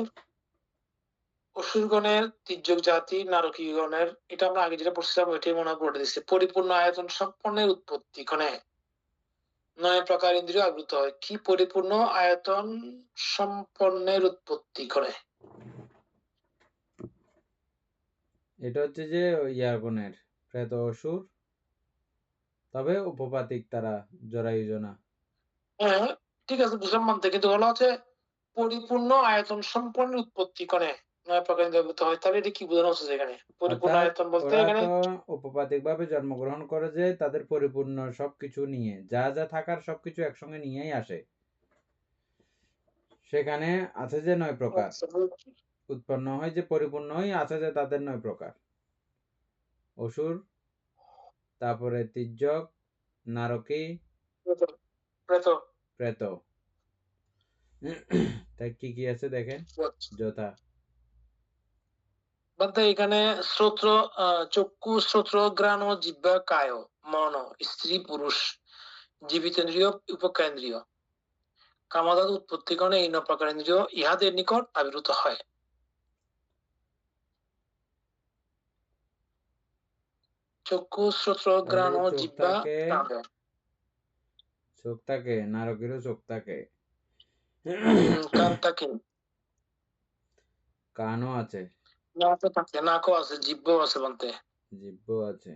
অসুরগণের, তির্যক জাতি, নারকীগণের, এটা আমরা আগে যেটা পড়ছিলাম ওইটাই মনে হয় পড়ে দিচ্ছে। পরিপূর্ণ আয়তন সম্পন্নের উৎপত্তি ক্ষণে 9 প্রকার ইন্দ্রিয় আবির্ভূত হয়। কি পরিপূর্ণ আয়তন সম্পন্নের উৎপত্তি ক্ষণে? এটা হচ্ছে যে ইয়াগণের প্রেত অসুর, তবে উপপাতিক তারা জরায়ুজনা। হ্যাঁ ঠিক আছে, বুঝলাম মানতে, কিন্তু বলা হচ্ছে পরিপূর্ণ আয়তন সম্পন্নের উৎপত্তি ক্ষণে 9 প্রকার ইন্দ্রিয় আবির্ভূত হয়। তাহলে এটা কি বোঝানো হচ্ছে এখানে? পরিপূর্ণ আয়তন বলতে এখানে উপপাতিক ভাবে জন্মগ্রহণ করে যে তাদের পরিপূর্ণ সবকিছু নিয়ে, যা যা থাকার সবকিছু একসঙ্গে নিয়েই আসে। সেখানে আছে যে 9 প্রকার উৎপন্ন হয়, যে পরিপূর্ণ হয় আছে যে তাদের 9 প্রকার। অসুর, তারপরে তির্যক, নারকী, প্রেত। তাই কি কি আছে দেখেন যথা। বলতে এখানে শ্রোত্র, চক্ষু, শ্রোত্র, ঘ্রাণ, জিহ্বা, কায়, মন, স্ত্রী, পুরুষ, জীবিতেন্দ্রিয়, উপেক্ষান্দ্রিয়। কামধাতু উৎপত্তি কারণে এই 9 প্রকার ইন্দ্রিয় ইহাদের নিকট আবির্ভূত হয়। চক্ষু, শ্রোত্র, ঘ্রাণ, জিহ্বা, চোখ থাকে, নারকেরও চোখ থাকে, কান থাকে, কানও আছে, নাকও থাকে, নাকও আছে, জিহ্বাও আছে বলতে, জিহ্বাও আছে,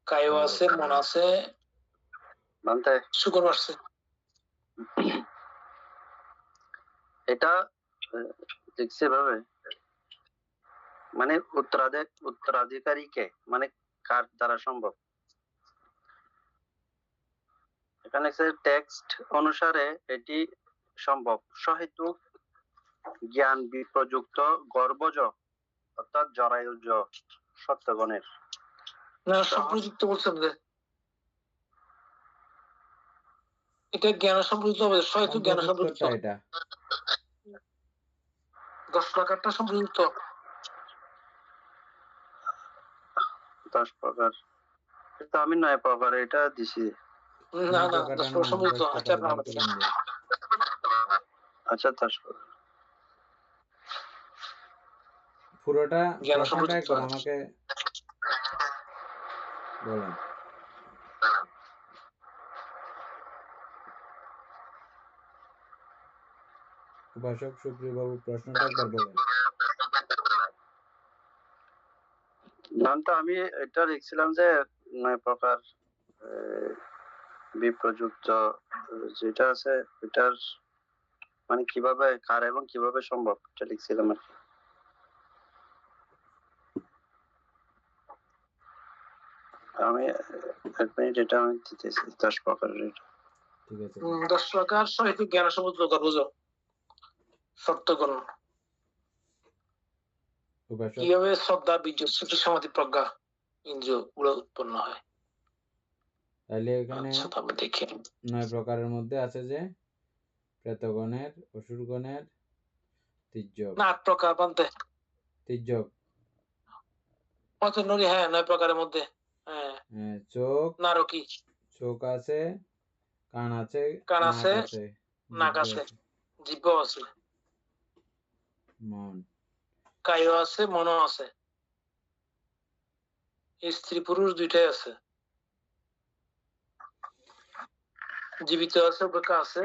কায়ও আছে, মন আছে, বলতে শুকর আছে। এটা দেখছে ভাবে মানে উত্তরাধিকারীকে, মানে কার দ্বারা সম্ভব? এখানে টেক্সট অনুসারে এটি সম্ভব সহেতুক জ্ঞান বিপ্রযুক্ত গর্ভজ অর্থাৎ জরায়ুজ সত্যগণের। না, সম্প্রযুক্ত বলছেন যে এটা জ্ঞান সম্প্রযুক্ত হবে, সহেতুক জ্ঞান সম্প্রযুক্ত। এটা 10 প্রকারটা সম্প্রযুক্ত। 10 প্রকার, এটা আমি 9 প্রকার এটা দিছি। না নয় না প্রকারটা 10 না, প্রকার সম্মিলিত 10 আচ্ছা প্রকার আপনার বলতে কোনগুলো? আচ্ছা 10 প্রকার। পুরোটা জ্ঞান প্রশ্নটা সম্পর্কিত একবার আমাকে বলেন। উপাসক সুপ্রিয় বাবু, প্রশ্নটা একবার বলেন। নামটা আমি এটা লিখছিলাম যে 9 প্রকার বিপ্রযুক্ত যেটা আছে এটার মানে কিভাবে কার এবং কিভাবে সম্ভব এটা লিখছিলাম আর কি। আমি 1 মিনিট এটা আমি দিতেছি 10 প্রকারের এটা। ঠিক আছে। 10 প্রকার সাহিত্যিক জ্ঞান সমুদ্র বুঝো সত্যগুণ উপাসক কিভাবে শ্রদ্ধা বীর্য শ্রুতি সমাধি প্রজ্ঞা ইন্দ্রিয় গুলো উৎপন্ন হয়। তাহলে এখানে আচ্ছা তাহলে দেখি 9 প্রকারের মধ্যে আছে যে প্রেতগণের, অসুরগণের, তির্যক। না 8 প্রকার বানতে তির্যক নরি, হ্যাঁ 9 প্রকারের মধ্যে হ্যাঁ চোখ, নারকি চোখ আছে, কান আছে, কান নাক আছে, আছে, নাক জিহ্বা আছে, আছে, জিহ্বা আছে, মন, কায় আছে, মনও আছে, স্ত্রী পুরুষ দুইটাই আছে, জীবিত আছে, উপেক্ষা আছে,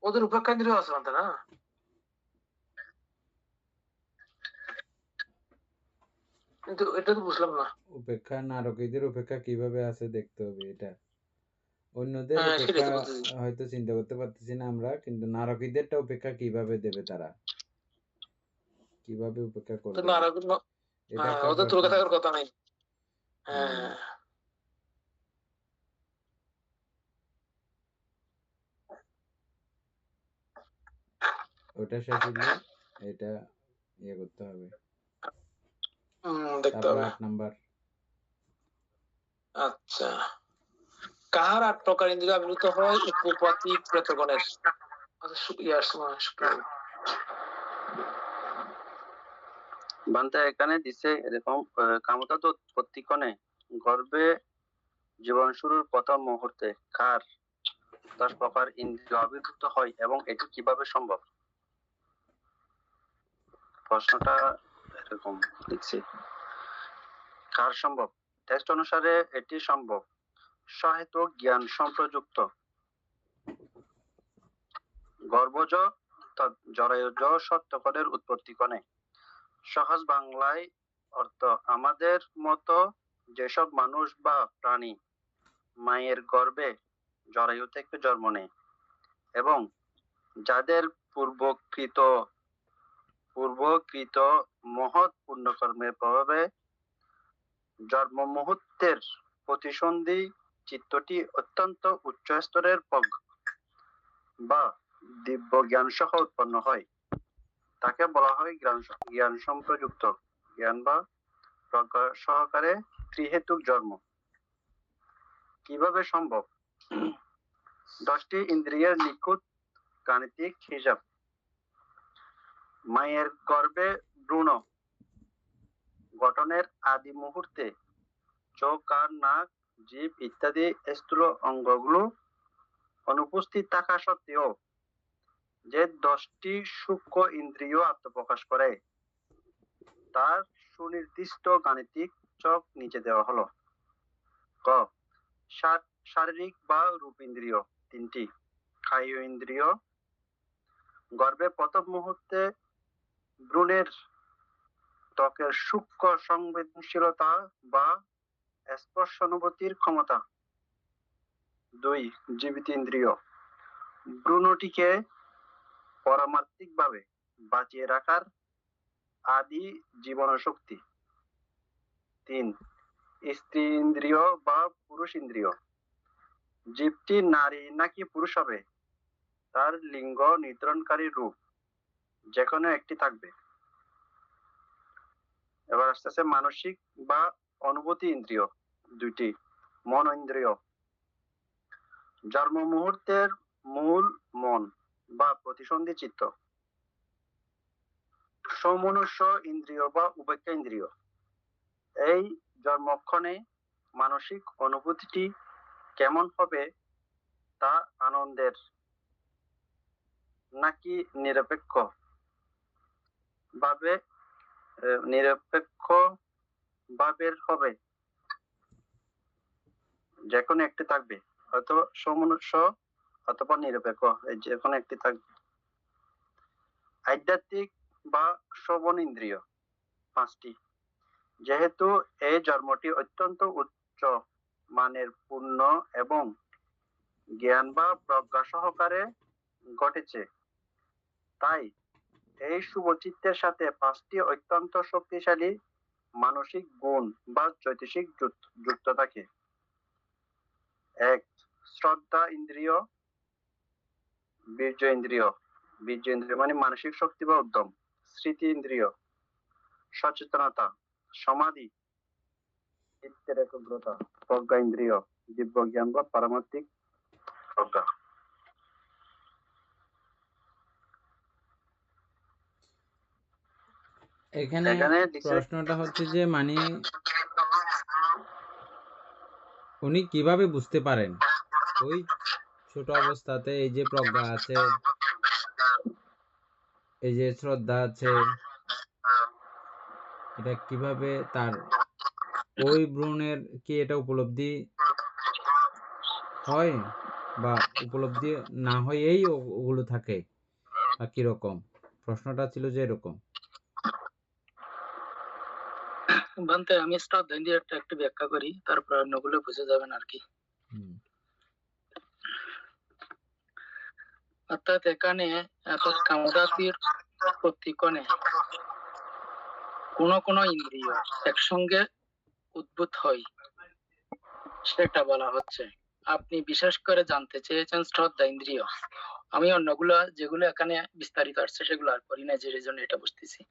ওদের উপেক্ষা ইন্দ্রিয় আছে মানতে না। কিন্তু এটা তো বুঝলাম না। উপেক্ষা, নারকীদের উপেক্ষা কিভাবে আছে দেখতে হবে। এটা অন্যদের হ্যাঁ সেটাই উপেক্ষা তো বলতেছি। হয়তো চিন্তা করতে পারতেছি না আমরা, কিন্তু নারকীদেরটা উপেক্ষা কিভাবে দেবে, তারা কিভাবে উপেক্ষা তো করবে, নারক এটা একটা ওদের প্রশ্ন তুলকা থাকার আছে। কথা নাই। হ্যাঁ ওটা শেষ হইলে এটা ইয়ে করতে হবে। দেখতে তারপর হবে। 8 নাম্বার। আচ্ছা, কাহার 8 প্রকার ইন্দ্রিয় আবির্ভূত হয় উপপাতি প্রেতগণের। বান্তা এখানে দিছে এরকম কামতা তো উৎপত্তিক্ষণে গর্ভে জীবন শুরুর প্রথম মুহূর্তে কার 10 প্রকার ইন্দ্রিয় আবির্ভূত হয় এবং এটি কিভাবে সম্ভব। প্রশ্নটা এরকম লিখছি, কার সম্ভব। টেক্সট অনুসারে এটি সম্ভব সহেতুক জ্ঞান সম্প্রযুক্ত গর্ভজ জরায়ুজ সত্যকরের উৎপত্তিক্ষণে। সহজ বাংলায় অর্থ আমাদের মতো যেসব মানুষ বা প্রাণী মায়ের গর্ভে জরায়ু থেকে জন্ম নেয় এবং যাদের পূর্বকৃত মহৎ পুণ্যকর্মের প্রভাবে জন্ম মুহূর্তের প্রতিসন্ধি চিত্তটি অত্যন্ত উচ্চ স্তরের বা দিব্য জ্ঞান সহ উৎপন্ন হয়, তাকে বলা হয় জ্ঞান সম্প্রযুক্ত জ্ঞান বা প্রজ্ঞা সহকারে ত্রিহেতুক জন্ম। কিভাবে সম্ভব। 10টি ইন্দ্রিয়ের নিখুঁত গাণিতিক হিসাব। মায়ের গর্ভে ভ্রূণ গঠনের আদি মুহূর্তে চোখ, কান, নাক, জিভ ইত্যাদি স্থূল অঙ্গগুলো অনুপস্থিত থাকা সত্ত্বেও যে 10টি সূক্ষ্ম ইন্দ্রিয় আত্মপ্রকাশ করে তার সুনির্দিষ্ট গাণিতিক চক নিচে দেওয়া হলো। ক, শারীরিক বা রূপ ইন্দ্রিয় 3টি। কায় ইন্দ্রিয় গর্ভে প্রথম মুহূর্তে ভ্রূণের ত্বকের সূক্ষ্ম সংবেদনশীলতা বা স্পর্শ অনুভূতির ক্ষমতা। 2, জীবিত ইন্দ্রিয় ভ্রূণটিকে পারমার্থিকভাবে বাঁচিয়ে রাখার আদি জীবন শক্তি। 3, স্ত্রী ইন্দ্রিয় বা পুরুষ ইন্দ্রিয় জীবটি নারী নাকি পুরুষ হবে তার লিঙ্গ নির্ধারণকারী রূপ যে কোনো একটি থাকবে। এবার আসতেছে মানসিক বা অনুভূতি ইন্দ্রিয় 2টি। মন ইন্দ্রিয় জন্ম মুহূর্তের মূল মন বা প্রতিসন্ধি চিত্ত। সমনুষ্য ইন্দ্রিয় বা উপেক্ষা ইন্দ্রিয় এই জন্মক্ষণে মানসিক অনুভূতিটি কেমন হবে, তা আনন্দের নাকি নিরপেক্ষ ভাবের হবে, যে কোনো একটি থাকবে, হয়তো সমনুষ্য অথবা নিরপেক্ষ, যে কোনো একটি থাকবে। আধ্যাত্মিক বা শ্রবণ ইন্দ্রিয় 5টি। যেহেতু এই জন্মটি অত্যন্ত উচ্চ মানের পূর্ণ এবং জ্ঞান বা প্রজ্ঞা সহকারে ঘটেছে, তাই এই শুভচিত্তের সাথে 5টি অত্যন্ত শক্তিশালী মানসিক গুণ বা চৈতসিক যুক্ত থাকে। 1. শ্রদ্ধা ইন্দ্রিয়, বীর্য ইন্দ্রিয় মানে মানসিক শক্তি বা উদ্যম, স্মৃতি ইন্দ্রিয়, সচেতনতা, সমাধি, চিত্তের একাগ্রতা, প্রজ্ঞা ইন্দ্রিয়, দিব্য জ্ঞান বা পারমার্থিক প্রজ্ঞা। এখানে প্রশ্নটা হচ্ছে যে মানে উনি কিভাবে বুঝতে পারেন ওই ছোট অবস্থাতে এই যে প্রজ্ঞা আছে, এই যে শ্রদ্ধা আছে, এটা কিভাবে তার ওই ভ্রূণের কি এটা উপলব্ধি হয় বা উপলব্ধি না হয়েই ওগুলো থাকে, বা কিরকম? প্রশ্নটা ছিল যে এরকম। বান্তে আমি শ্রদ্ধা ইন্দ্রিয়টা একটু ব্যাখ্যা করি, তারপর অন্যগুলো বুঝে যাবেন আর কি। অর্থাৎ এখানে কামদাতির প্রতিকণে কোন কোন ইন্দ্রিয় একসঙ্গে উদ্ভূত হয়, সেটা বলা হচ্ছে। আপনি বিশেষ করে জানতে চেয়েছেন শ্রদ্ধা ইন্দ্রিয়, আমি অন্যগুলো যেগুলো এখানে বিস্তারিত আসছে সেগুলো আর পড়ি না, যে জন্য এটা বুঝতেছি।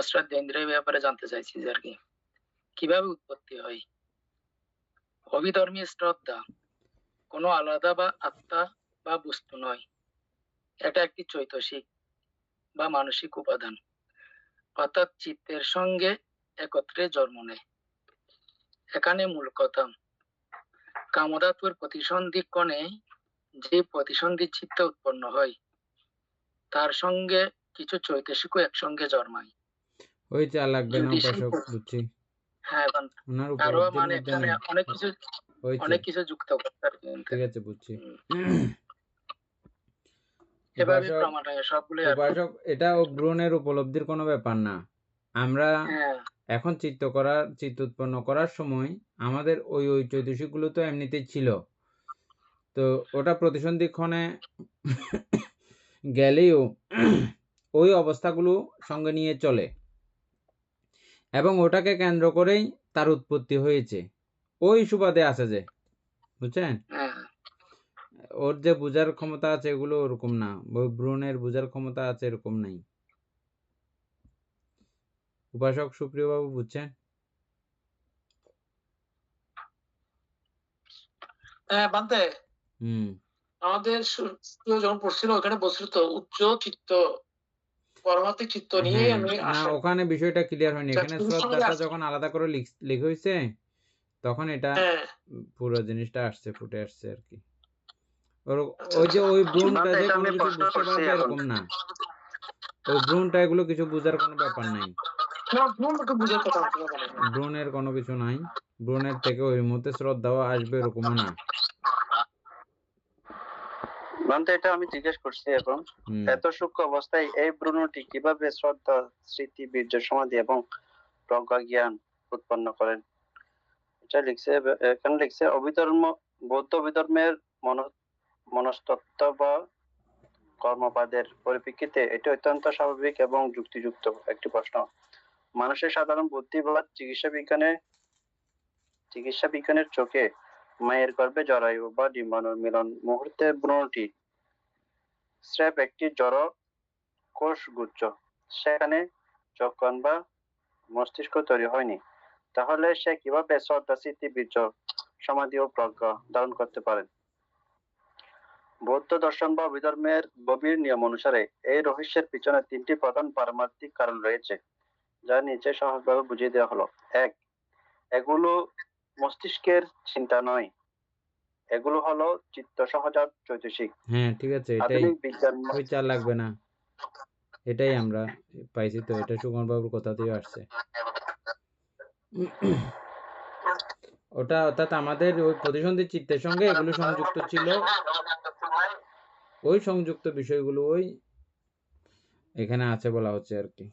শ্রদ্ধা ইন্দ্রিয়ের ব্যাপারে জানতে চাইছি যে আর কি কিভাবে উৎপত্তি হয়। অভিধর্মী শ্রদ্ধা কোনো আলাদা বা আত্মা বা বস্তু নয়, এটা একটি চৈতসিক বা মানসিক উপাদান, অর্থাৎ চিত্তের সঙ্গে একত্রে জন্ম নেয়। এখানে মূল কথা, কামধাতুর প্রতিসন্ধি কোণে যে প্রতিসন্ধি চিত্ত উৎপন্ন হয়, তার সঙ্গে কিছু চৈতসিকও একসঙ্গে জন্মায়। ওই চা লাগবে না উপাসক, বুঝছি। হ্যাঁ, আরো মানে এখানে অনেক কিছু যুক্ত করতে আর কি। ঠিক আছে, বুঝছি। এভাবে প্রমাণ হয় সবগুলো। উপাসক, এটা ভ্রূণের উপলব্ধির কোনো ব্যাপার না। আমরা এখন চিত্ত উৎপন্ন করার সময় আমাদের ওই চৈতসিক গুলো তো এমনিতেই ছিল, তো ওটা প্রতিসন্ধি ক্ষণে গেলেও ওই অবস্থাগুলো সঙ্গে নিয়ে চলে এবং ওটাকে কেন্দ্র করেই তার উৎপত্তি হয়েছে। ওই সুবাদে আছে যে, বুঝছেন, ওর যে বুঝার ক্ষমতা আছে এগুলো ওরকম না, ওই ভ্রূণের বুঝার ক্ষমতা আছে এরকম নাই। উপাসক সুপ্রিয় বাবু, বুঝছেন? বান্তে আমাদের যখন পড়ছিল ওখানে বলছিল তো উচ্চ চিত্ত পরমাত্মিক চিত্ত নিয়ে আমি না, ওখানে বিষয়টা ক্লিয়ার হয়নি। এখানে শ্রদ্ধাটা যখন আলাদা করে লেখা হয়েছে তখন এটা পুরো জিনিসটা আসছে, ফুটে আসছে আর কি। ওই যে ওই ভ্রূণটা যে কোনো কিছু বুঝতে পারবে এরকম না, ওই ভ্রূণটা এগুলো কিছু বুঝার কোনো ব্যাপার নাই, ভ্রূণের কোনো কিছু নাই, ভ্রূণের থেকে ওই মুহূর্তে শ্রদ্ধাও আসবে এরকমও না। এটা আমি জিজ্ঞেস করছি এখন, এত সূক্ষ্ম অবস্থায় এই ভ্রূণটি কিভাবে শ্রদ্ধা, স্মৃতি, বীর্য, সমাধি এবং প্রজ্ঞা জ্ঞান উৎপন্ন করেন? এটা লিখছে, এখানে লিখছে বৌদ্ধ অভিধর্মের মনস্তত্ত্ব বা কর্মবাদের পরিপ্রেক্ষিতে এটি অত্যন্ত স্বাভাবিক এবং যুক্তিযুক্ত একটি প্রশ্ন। মানুষের সাধারণ বুদ্ধি বা চিকিৎসা বিজ্ঞানের চোখে মায়ের গর্ভে জরায়ু বা ডিম্বাণুর মিলন মুহূর্তে ভ্রূণটি স্রেফ একটি জড় কোষগুচ্ছ, সেখানে যখন বা মস্তিষ্ক তৈরি হয়নি, তাহলে সে কিভাবে শ্রদ্ধা, স্মৃতি, বীর্য, সমাধি ও প্রজ্ঞা ধারণ করতে পারেন? বৌদ্ধ দর্শন বা অভিধর্মের গভীর নিয়ম অনুসারে এই রহস্যের পিছনে 3টি প্রধান পারমার্থিক কারণ রয়েছে, যা নিচে সহজভাবে বুঝিয়ে দেওয়া হলো। 1. এগুলো মস্তিষ্কের চিন্তা নয়, এগুলো হলো চিত্ত সহজাত চৈতসিক। হ্যাঁ ঠিক আছে, এটাই, আধুনিক বিজ্ঞান ওই চার লাগবে না, এটাই আমরা পাইছি তো, এটা সুকুমার বাবুর কথাতেই আসছে। ওটা অর্থাৎ আমাদের ওই প্রতিসন্ধি চিত্তের সঙ্গে এগুলো সংযুক্ত ছিল, ওই সংযুক্ত বিষয়গুলো ওই এখানে আছে বলা হচ্ছে আর কি।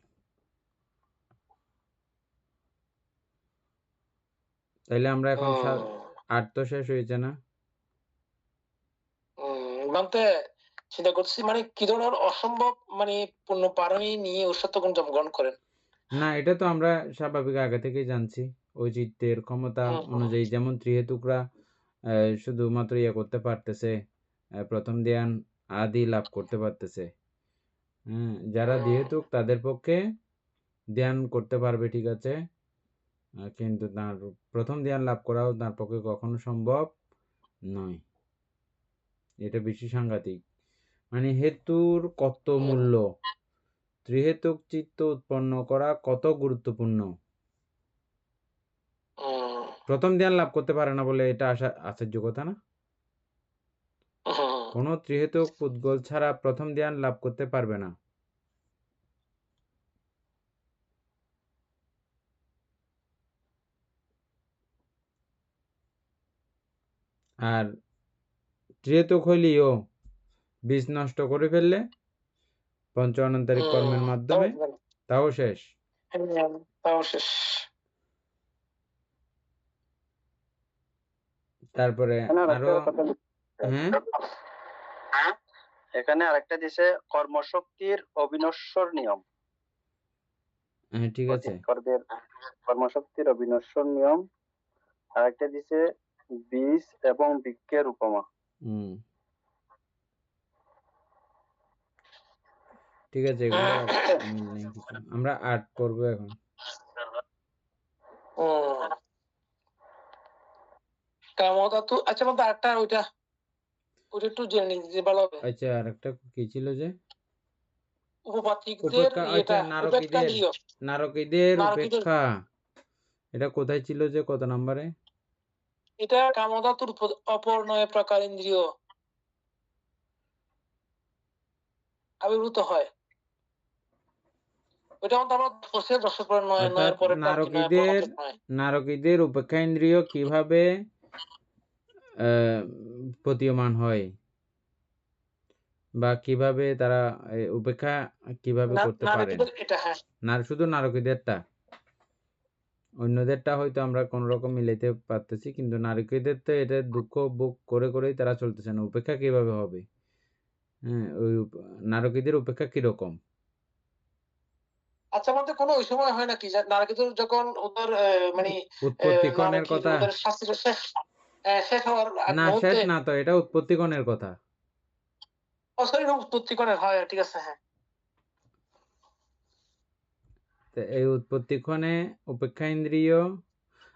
তাইলে আমরা এখন 8 তো শেষ হয়েছে না? বলতে চিন্তা করছি মানে কি ধরনের অসম্ভব মানে পূর্ণ পারণী নিয়ে সত্যগুণ জন্মগ্রহণ করেন। না, এটা তো আমরা স্বাভাবিক আগে থেকেই জানছি, ওই চিত্তের ক্ষমতা অনুযায়ী, যেমন ত্রিহেতুকরা শুধুমাত্র ইয়ে করতে পারতেছে, প্রথম ধ্যান আদি লাভ করতে পারতেছে। যারা দ্বিহেতুক তাদের পক্ষে ধ্যান করতে পারবে, ঠিক আছে, কিন্তু তার প্রথম ধ্যান লাভ করাও তার পক্ষে কখনো সম্ভব নয়। এটা বেশি সাংঘাতিক, মানে হেতুর কত মূল্য, ত্রিহেতুক চিত্ত উৎপন্ন করা কত গুরুত্বপূর্ণ। প্রথম ধ্যান লাভ করতে পারে না বলে এটা আশ্চর্য কথা না? কোন ত্রিহেতুক পুদ্গল ছাড়া প্রথম ধ্যান লাভ করতে পারবে না। আর ত্রিহেতুক হইলেও বীজ নষ্ট করে ফেললে পঞ্চ অনন্তরিক কর্মের মাধ্যমে তাও শেষ। তারপরে আরো এখানে আরেকটা দিছে কর্মশক্তির অবিনশ্বর নিয়ম। ঠিক আছে, কর্মশক্তির অবিনশ্বর নিয়ম। আরেকটা দিছে বীজ এবং বৃক্ষের উপমা। ঠিক আছে, এগুলো মিল নেই কিছু, আমরা 8 পড়ব এখন। আচ্ছা বলতো আরেকটা ওইটা একটু জেনে নিতে ভালো হবে। আচ্ছা, আরেকটা কি ছিল যে উপপাতিকদের নারকীদের উপেক্ষা, এটা কোথায় ছিল যে কত নম্বরে? এটা কামধাতুর অপর 9 প্রকার ইন্দ্রিয় আবির্ভূত হয়। ওটা আমরা পড়ছি 10 পরে 9 এর পরে নারকীদের উপেক্ষা ইন্দ্রিয় কিভাবে প্রতীয়মান হয় বা কিভাবে তারা উপেক্ষা কিভাবে করতে পারে? না, শুধু নারকীদেরটা, অন্যদেরটা হয়তো আমরা কোন রকম মিলাইতে পারতেছি, কিন্তু নারকীদের তো এটা দুঃখ ভোগ করে করেই তারা চলতেছে না, উপেক্ষা কিভাবে হবে? ওই নারকীদের উপেক্ষা কিরকম? আচ্ছা বলতে কোনো ওই সময় হয় নাকি নারকীদের যখন ওদের মানে উৎপত্তিকণের কথা? ওদের শাস্তি শেষ হওয়ার না, শেষ না তো, এটা উৎপত্তিকণের কথা। সরি, উৎপত্তিকণের হয়, ঠিক আছে। হ্যাঁ, এই উৎপত্তিক্ষণে উপেক্ষা ইন্দ্রিয়,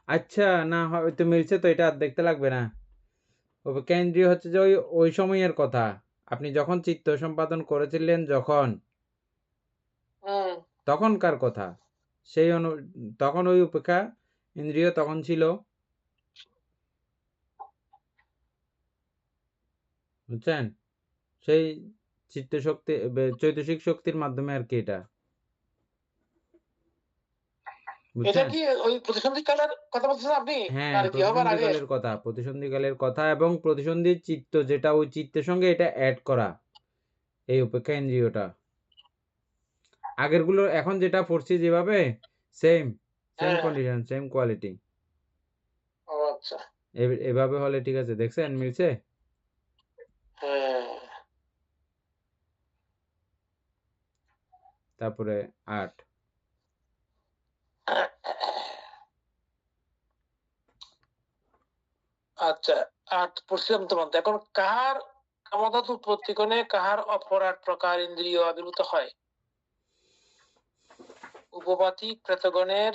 আচ্ছা না হয়তো মিলছে তো, এটা আর দেখতে লাগবে না। উপেক্ষা ইন্দ্রিয় হচ্ছে যে ওই সময়ের কথা, আপনি যখন চিত্ত সম্পাদন করেছিলেন যখন, তখনকার কথা, সেই তখন ওই উপেক্ষা ইন্দ্রিয় তখন ছিল, বুঝছেন? সেই চিত্ত শক্তি চৈতসিক শক্তির মাধ্যমে আর কি, এটা এটা কি ওই প্রতিসন্ধিকালের কথা বলছেন আপনি? হ্যাঁ, প্রতিসন্ধিকালের কথা, প্রতিসন্ধিকালের কথা, এবং প্রতিসন্ধি চিত্ত যেটা, ওই চিত্তের সঙ্গে এটা অ্যাড করা, এই উপেক্ষা ইন্দ্রিয়টা আগের গুলো এখন যেটা পড়ছি যেভাবে সেম কন্ডিশন, সেম কোয়ালিটি। আচ্ছা, এভাবে হলে ঠিক আছে, দেখছেন মিলছে? তারপরে 8, আচ্ছা 8 পড়ছিলাম তোমার। এখন কাহার কামধাতু উৎপত্তিকণে কাহার অপর 8 প্রকার ইন্দ্রিয় আবির্ভূত হয়? উপপাতি প্রেতগণের,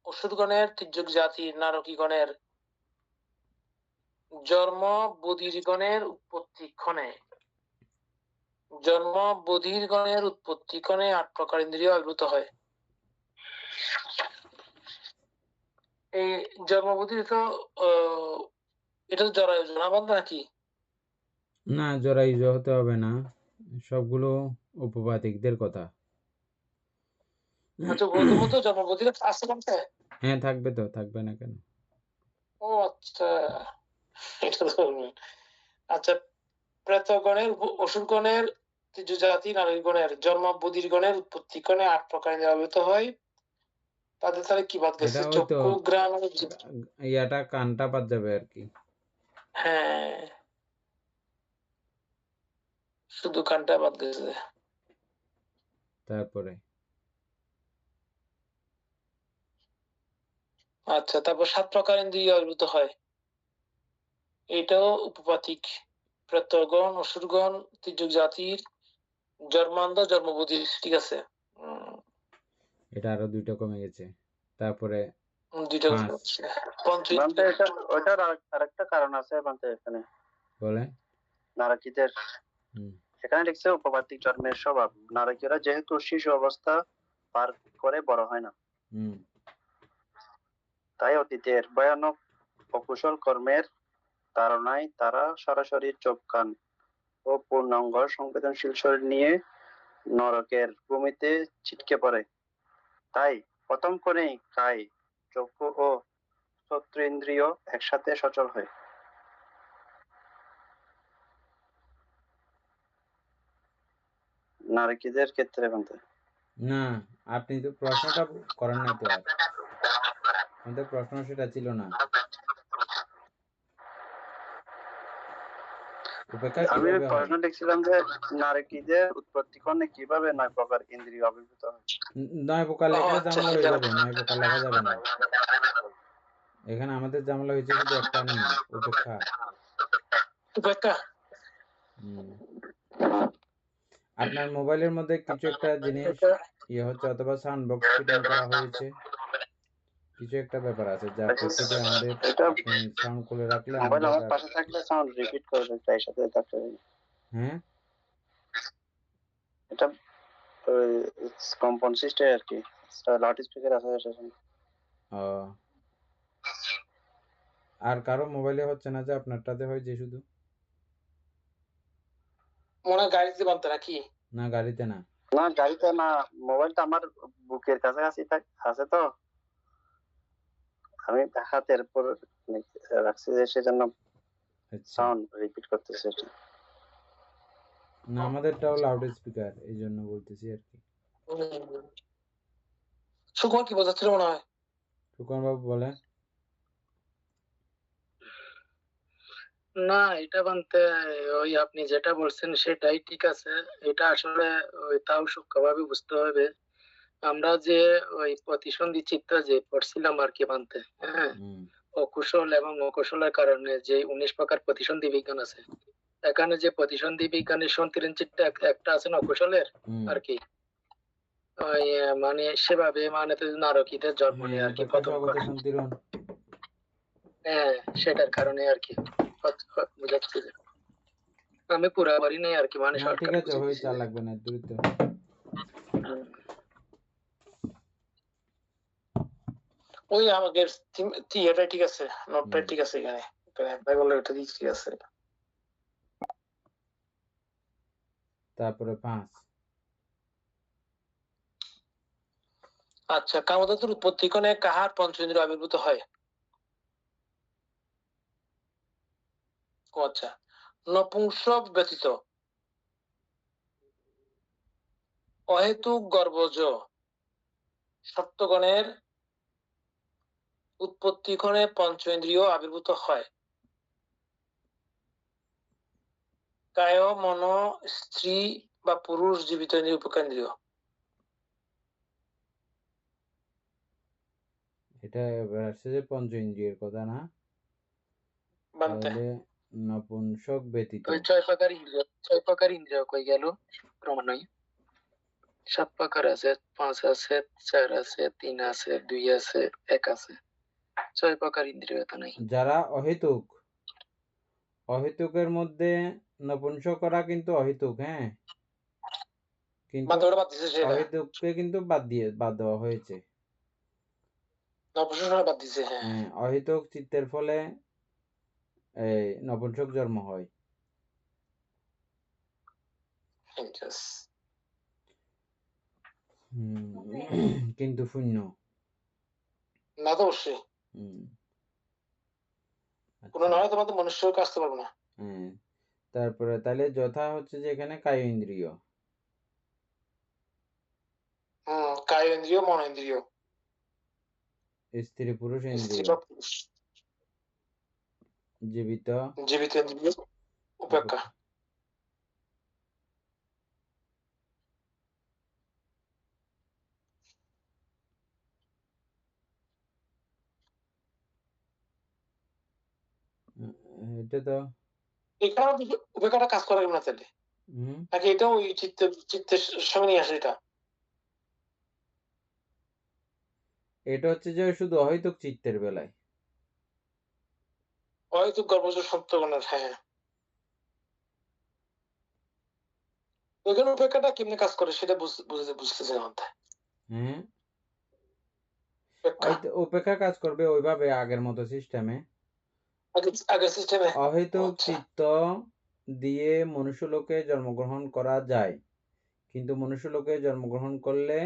অসুরগণের, তির্যক জাতির, নারকীগণের, জন্ম বধিরগণের উৎপত্তিক্ষণে। জন্ম বধিরগণের উৎপত্তিক্ষণে 8 প্রকার ইন্দ্রিয় আবির্ভূত হয়। এই জন্মবুদ্ধি তো এটা তো জরায়ু জনাবন্ধ নাকি? না, জরায়ুজ হতে হবে না, সবগুলো উপপাদিকদের কথা। আচ্ছা, গৌতম তো জন্মবুদ্ধি আছে বলতে? হ্যাঁ, থাকবে তো, থাকবে না কেন? ও আচ্ছা, এটা তো আচ্ছা, প্রেতগণের, অসুরগণের, জাতি, নারীগণের, জন্মবুদ্ধিগণের, উৎপত্তিগণে 8 প্রকার ব্যবহৃত হয়। তাদের তাহলে কি বাদ গেছে? এটা হয়তো চক্ষু, ঘ্রাণ, ইয়াটা কানটা বাদ যাবে আর কি। হ্যাঁ, শুধু কানটা বাদ গেছে। তারপরে আচ্ছা, তারপর 7 প্রকার ইন্দ্রিয় আবির্ভূত হয়, এটাও উপপাতিক। প্রেতগণ, অসুরগণ, তির্যক জাতির, জন্মান্ধ, জন্মবুদ্ধি, ঠিক আছে। এটা আরো 2টা কমে গেছে। তারপরে 2টা বান্তে এটা ওটার আরেকটা কারণ আছে বান্তে এখানে বলে নারকীদের এখানে লিখছে উপপাদ্যিক জন্মের স্বভাব। নারকীরা যেহেতু শিশু অবস্থা পার করে বড় হয় না, তাই অতীতের ভয়ানক অকুশল কর্মের তাড়নায় তারা সরাসরি চোখ, কান ও পূর্ণাঙ্গ সংবেদনশীল শরীর নিয়ে নরকের ভূমিতে ছিটকে পড়ে। তাই প্রথম করেই কায়, চক্ষু ও শ্রোত্রেন্দ্রিয় একসাথে সচল হয়। নারকীদের ক্ষেত্রে বলতে না, আপনি তো প্রশ্নটা করেন নাই তো, আর আমাদের প্রশ্ন সেটা ছিল না। আমি প্রশ্ন লিখছিলাম যে নারকীদের উৎপত্তি করণে কিভাবে 9 প্রকার ইন্দ্রিয় আবির্ভূত হয়। 9 প্রকার লেখলে ঝামেলা হয়ে যাবে, 9 প্রকার লেখা যাবে না এখানে। আমাদের ঝামেলা হয়েছে শুধু একটা নিয়ে, উপেক্ষা। আপনার মোবাইলের মধ্যে কিছু একটা জিনিস ইয়ে হচ্ছে, অথবা সাউন্ড বক্স ফিটিং করা হয়েছে, কিছু একটা ব্যাপার আছে যার প্রেক্ষিতে আমাদের আপনি সাউন্ড খুলে রাখলে মোবাইল আমার পাশে থাকলে সাউন্ড রিপিট করবে, তাই সাথে থাকতে। হ্যাঁ, এটা কম্পন সিস্টেম আর কি, লাউড স্পিকার আছে সেখানে। আর কারো মোবাইলে হচ্ছে না যে আপনারটাতে হয় যে শুধু? মনে গাড়িতে বানতে নাকি? না, গাড়িতে না। না, গাড়িতে না, মোবাইলটা আমার বুকের কাছাকাছি আছে তো, আমি হাতের উপর রাখছি যে সেজন্য সাউন্ড রিপিট করতেছে। না, আমাদেরটাও লাউড স্পিকার, এই জন্য বলতেছি আর কি। সুকুমার কি বোঝাচ্ছিল মনে হয়? সুকুমার বাবু বলে। না, এটা বানতে ওই আপনি যেটা বলছেন সেটাই ঠিক আছে। এটা আসলে ওই তাও সূক্ষ্মভাবে বুঝতে হবে। আমরা যে ওই প্রতিসন্ধি চিত্ত যে পড়ছিলাম আর কি বানতে, হ্যাঁ, অকুশল এবং অকুশলের কারণে যে 19 প্রকার প্রতিসন্ধি বিজ্ঞান আছে, এখানে যে প্রতিসন্ধি বিজ্ঞানের সন্তিরণ চিত্ত একটা আছে না অকুশলের আর কি, ওই মানে সেভাবে মানে তো নারকীদের জন্ম নেয় আর কি প্রথম করে। হ্যাঁ, সেটার কারণে আর কি বুঝাচ্ছি যে আমি পুরাপুরি নেই আর কি, মানে ঠিক আছে, হয়ে চা লাগবে না দ্রুত। ওই আমাদের থিয়েটার ঠিক আছে, নোটটা ঠিক আছে, এখানে ভাই বলে এটা ঠিক আছে। তারপরে 5। আচ্ছা, কামধাতুর উৎপত্তি কোণে কাহার পঞ্চেন্দ্রিয় আবির্ভূত হয়? আচ্ছা, নপুংসক ব্যতীত অহেতুক গর্ভজ সপ্তগণের উৎপত্তি কোণে পঞ্চেন্দ্রিয় আবির্ভূত হয়। কায়, মন, স্ত্রী বা পুরুষ, জীবিত ইন্দ্রিয়, উপকেন্দ্রীয়। এটা আসছে যে পঞ্চ ইন্দ্রিয়ের কথা না, তাহলে নপুংসক ব্যতীত 6 প্রকার ইন্দ্রিয় কই গেল ক্রমান্বয়ে? 7 প্রকার আছে, 5 আছে, 4 আছে, 3 আছে, 2 আছে, 1 আছে, 6 প্রকার ইন্দ্রিয় তো নাই। যারা অহেতুক, অহেতুকের মধ্যে নপুংসক করা কিন্তু অহেতুক, হ্যাঁ, কিন্তু অহেতুককে কিন্তু বাদ দেওয়া হয়েছে। নপুংসক বাদ দিছে, হ্যাঁ। অহেতুক চিত্তের ফলে এই নপুংসক জন্ম হয়। কিন্তু শূন্য না তো অবশ্যই কোনো নয়, তোমাদের মনুষ্য আসতে পারবো না। তারপরে তাহলে যথা হচ্ছে যে এখানে কায় ইন্দ্রিয়, কায় ইন্দ্রিয়, মন ইন্দ্রিয়, স্ত্রী পুরুষ ইন্দ্রিয়, জীবিত ইন্দ্রিয়, উপেক্ষা। এটা তো এখানে উপেক্ষাটা কাজ করে না তাহলে, নাকি এটাও ওই চিত্তের সঙ্গে নিয়ে আসে? এটা হচ্ছে যে শুধু অহৈতুক চিত্তের বেলায়, অহেতুক গর্ভজ সত্যগুণের, হ্যাঁ। ওইখানে উপেক্ষাটা কেমনে কাজ করে সেটা বুঝতেছে না। উপেক্ষা কাজ করবে ওইভাবে আগের মতো সিস্টেমে, অহেতুক চিত্ত দিয়ে মনুষ্যলোকে জন্মগ্রহণ করা যায়, কিন্তু মনুষ্যলোকে জন্মগ্রহণ করলে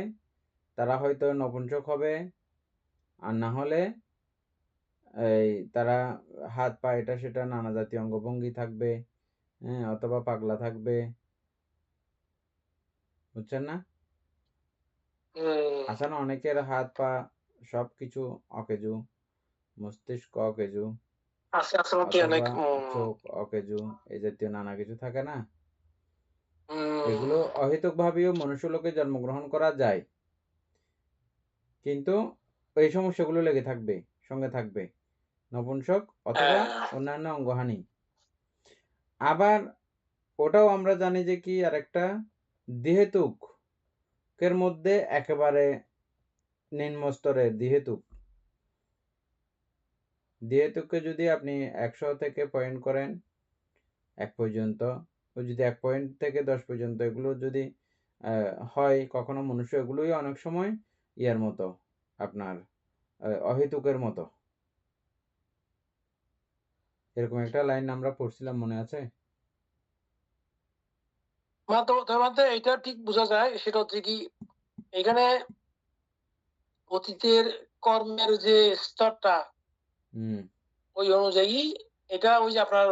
তারা হয়তো নপুংসক হবে, আর না হলে এই তারা হাত পা এটা সেটা নানা জাতীয় অঙ্গভঙ্গি থাকবে, অথবা পাগলা থাকবে, বুঝছেন না? আছে না অনেকের হাত পা সবকিছু অকেজু, মস্তিষ্ক অকেজু, চোখ অকেজু, এই জাতীয় নানা কিছু থাকে না? এগুলো অহেতুক ভাবেও মনুষ্যলোকে জন্মগ্রহণ করা যায়, কিন্তু এই সমস্যাগুলো লেগে থাকবে, সঙ্গে থাকবে, নপুংসক অথবা অন্যান্য অঙ্গহানি। আবার ওটাও আমরা জানি যে কি আরেকটা দ্বিহেতুকের মধ্যে একেবারে নিম্ন স্তরের দ্বিহেতুককে যদি আপনি 100 থেকে পয়েন্ট করেন 1 পর্যন্ত, ও যদি 1 পয়েন্ট থেকে 10 পর্যন্ত এগুলো যদি হয় কখনো মনুষ্য, এগুলোই অনেক সময় ইয়ার মতো আপনার অহেতুকের মতো। এরকম একটা লাইন আমরা পড়ছিলাম, মনে আছে? এটা ঠিক বোঝা যায়, সেটা হচ্ছে কি এখানে অতীতের কর্মের যে স্তরটা ওই অনুযায়ী এটা ওই যে আপনার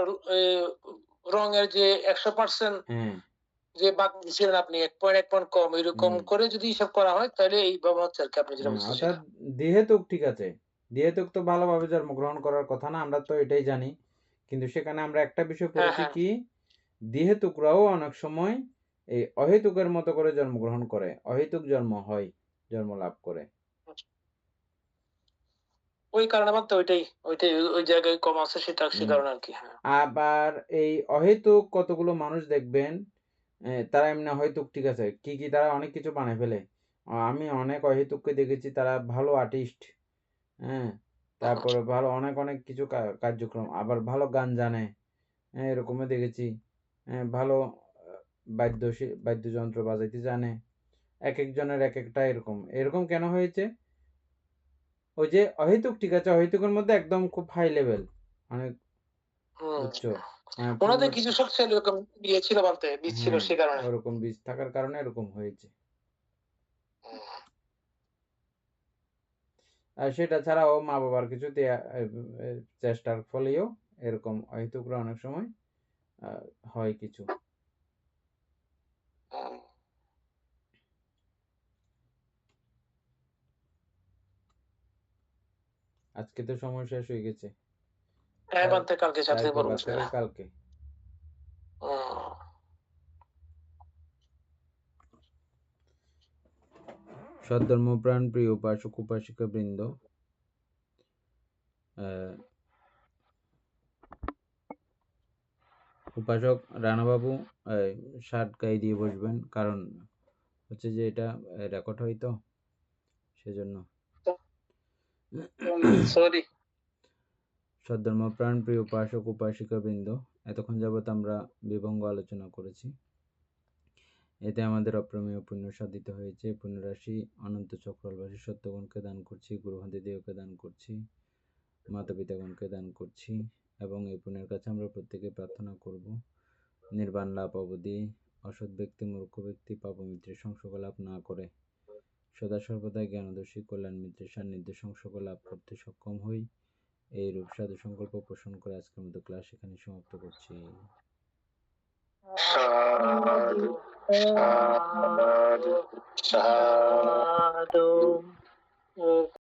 রঙের যে 100% যে বাদ দিচ্ছিলেন আপনি 1 পয়েন্ট কম, এরকম করে যদি হিসাব করা হয় তাহলে এইভাবে হচ্ছে আর কি আপনি যেটা বুঝছেন। দ্বিহেতুক ঠিক আছে, দ্বিহেতুক তো ভালোভাবে জন্মগ্রহণ করার কথা না, আমরা তো এটাই জানি, কিন্তু সেখানে আমরা একটা বিষয় পড়েছি কি দ্বিহেতুকরাও অনেক সময় এই অহেতুকের মতো করে জন্মগ্রহণ করে, অহেতুক জন্ম হয়, জন্ম লাভ করে, ওই কারণে আমার তো ওইটাই ওই জায়গায় কম আছে, সেটা সে কারণে আর কি। আবার এই অহেতুক কতগুলো মানুষ দেখবেন তারা এমনি অহেতুক ঠিক আছে, কি তারা অনেক কিছু বানায় ফেলে। আমি অনেক অহেতুককে দেখেছি তারা ভালো আর্টিস্ট, তারপরে ভালো অনেক কিছু কার্যক্রম, আবার ভালো গান জানে, এরকমও দেখেছি, ভালো বাদ্যযন্ত্র বাজাইতে জানে। এক একজনের এক একটা এরকম কেন হয়েছে? ওই যে অহেতুক ঠিক আছে, অহেতুকের মধ্যে একদম খুব হাই লেভেল, অনেক উচ্চ, ওনাদের কিছু শক্তি এরকম ছিল, বলতে বীজ ছিল, সে কারণে ওরকম বীজ থাকার কারণে এরকম হয়েছে। আর সেটা ছাড়াও মা বাবার কিছু চেষ্টার ফলেও এরকম অহেতুকরা অনেক সময় হয় কিছু। আজকে তো সময় শেষ হয়ে গেছে, কালকে। সদ্ধর্মপ্রাণ প্রিয় উপাসক উপাসিকা বৃন্দ, উপাসক রানাবাবু শার্ট গায়ে দিয়ে বসবেন, কারণ হচ্ছে যে এটা রেকর্ড হয় তো, সেজন্য। সরি। সদ্ধর্মপ্রাণ প্রিয় উপাসক উপাসিকা বৃন্দ, এতক্ষণ যাবৎ আমরা বিভঙ্গ আলোচনা করেছি। এতে আমাদের অপ্রমেয় পুণ্য সাধিত হয়েছে। পুণ্যরাশি অনন্ত চক্রবাসী সত্যগণকে দান করছি, গুরুহাদিদেবকে দান করছি, মাতা পিতাগণকে দান করছি এবং এই পুণ্যের কাছে আমরা প্রত্যেকে প্রার্থনা করব নির্বাণ লাভ অবধি অসৎ ব্যক্তি, মূর্খ ব্যক্তি, পাপমিত্রের সংসর্গ লাভ না করে সদা সর্বদা জ্ঞানদর্শী কল্যাণ মিত্রের সান্নিধ্য সংসর্গ লাভ করতে সক্ষম হই। এই রূপ সাধু সংকল্প পোষণ করে আজকের মতো ক্লাস এখানে সমাপ্ত করছি। সাধু সাধু সাধু।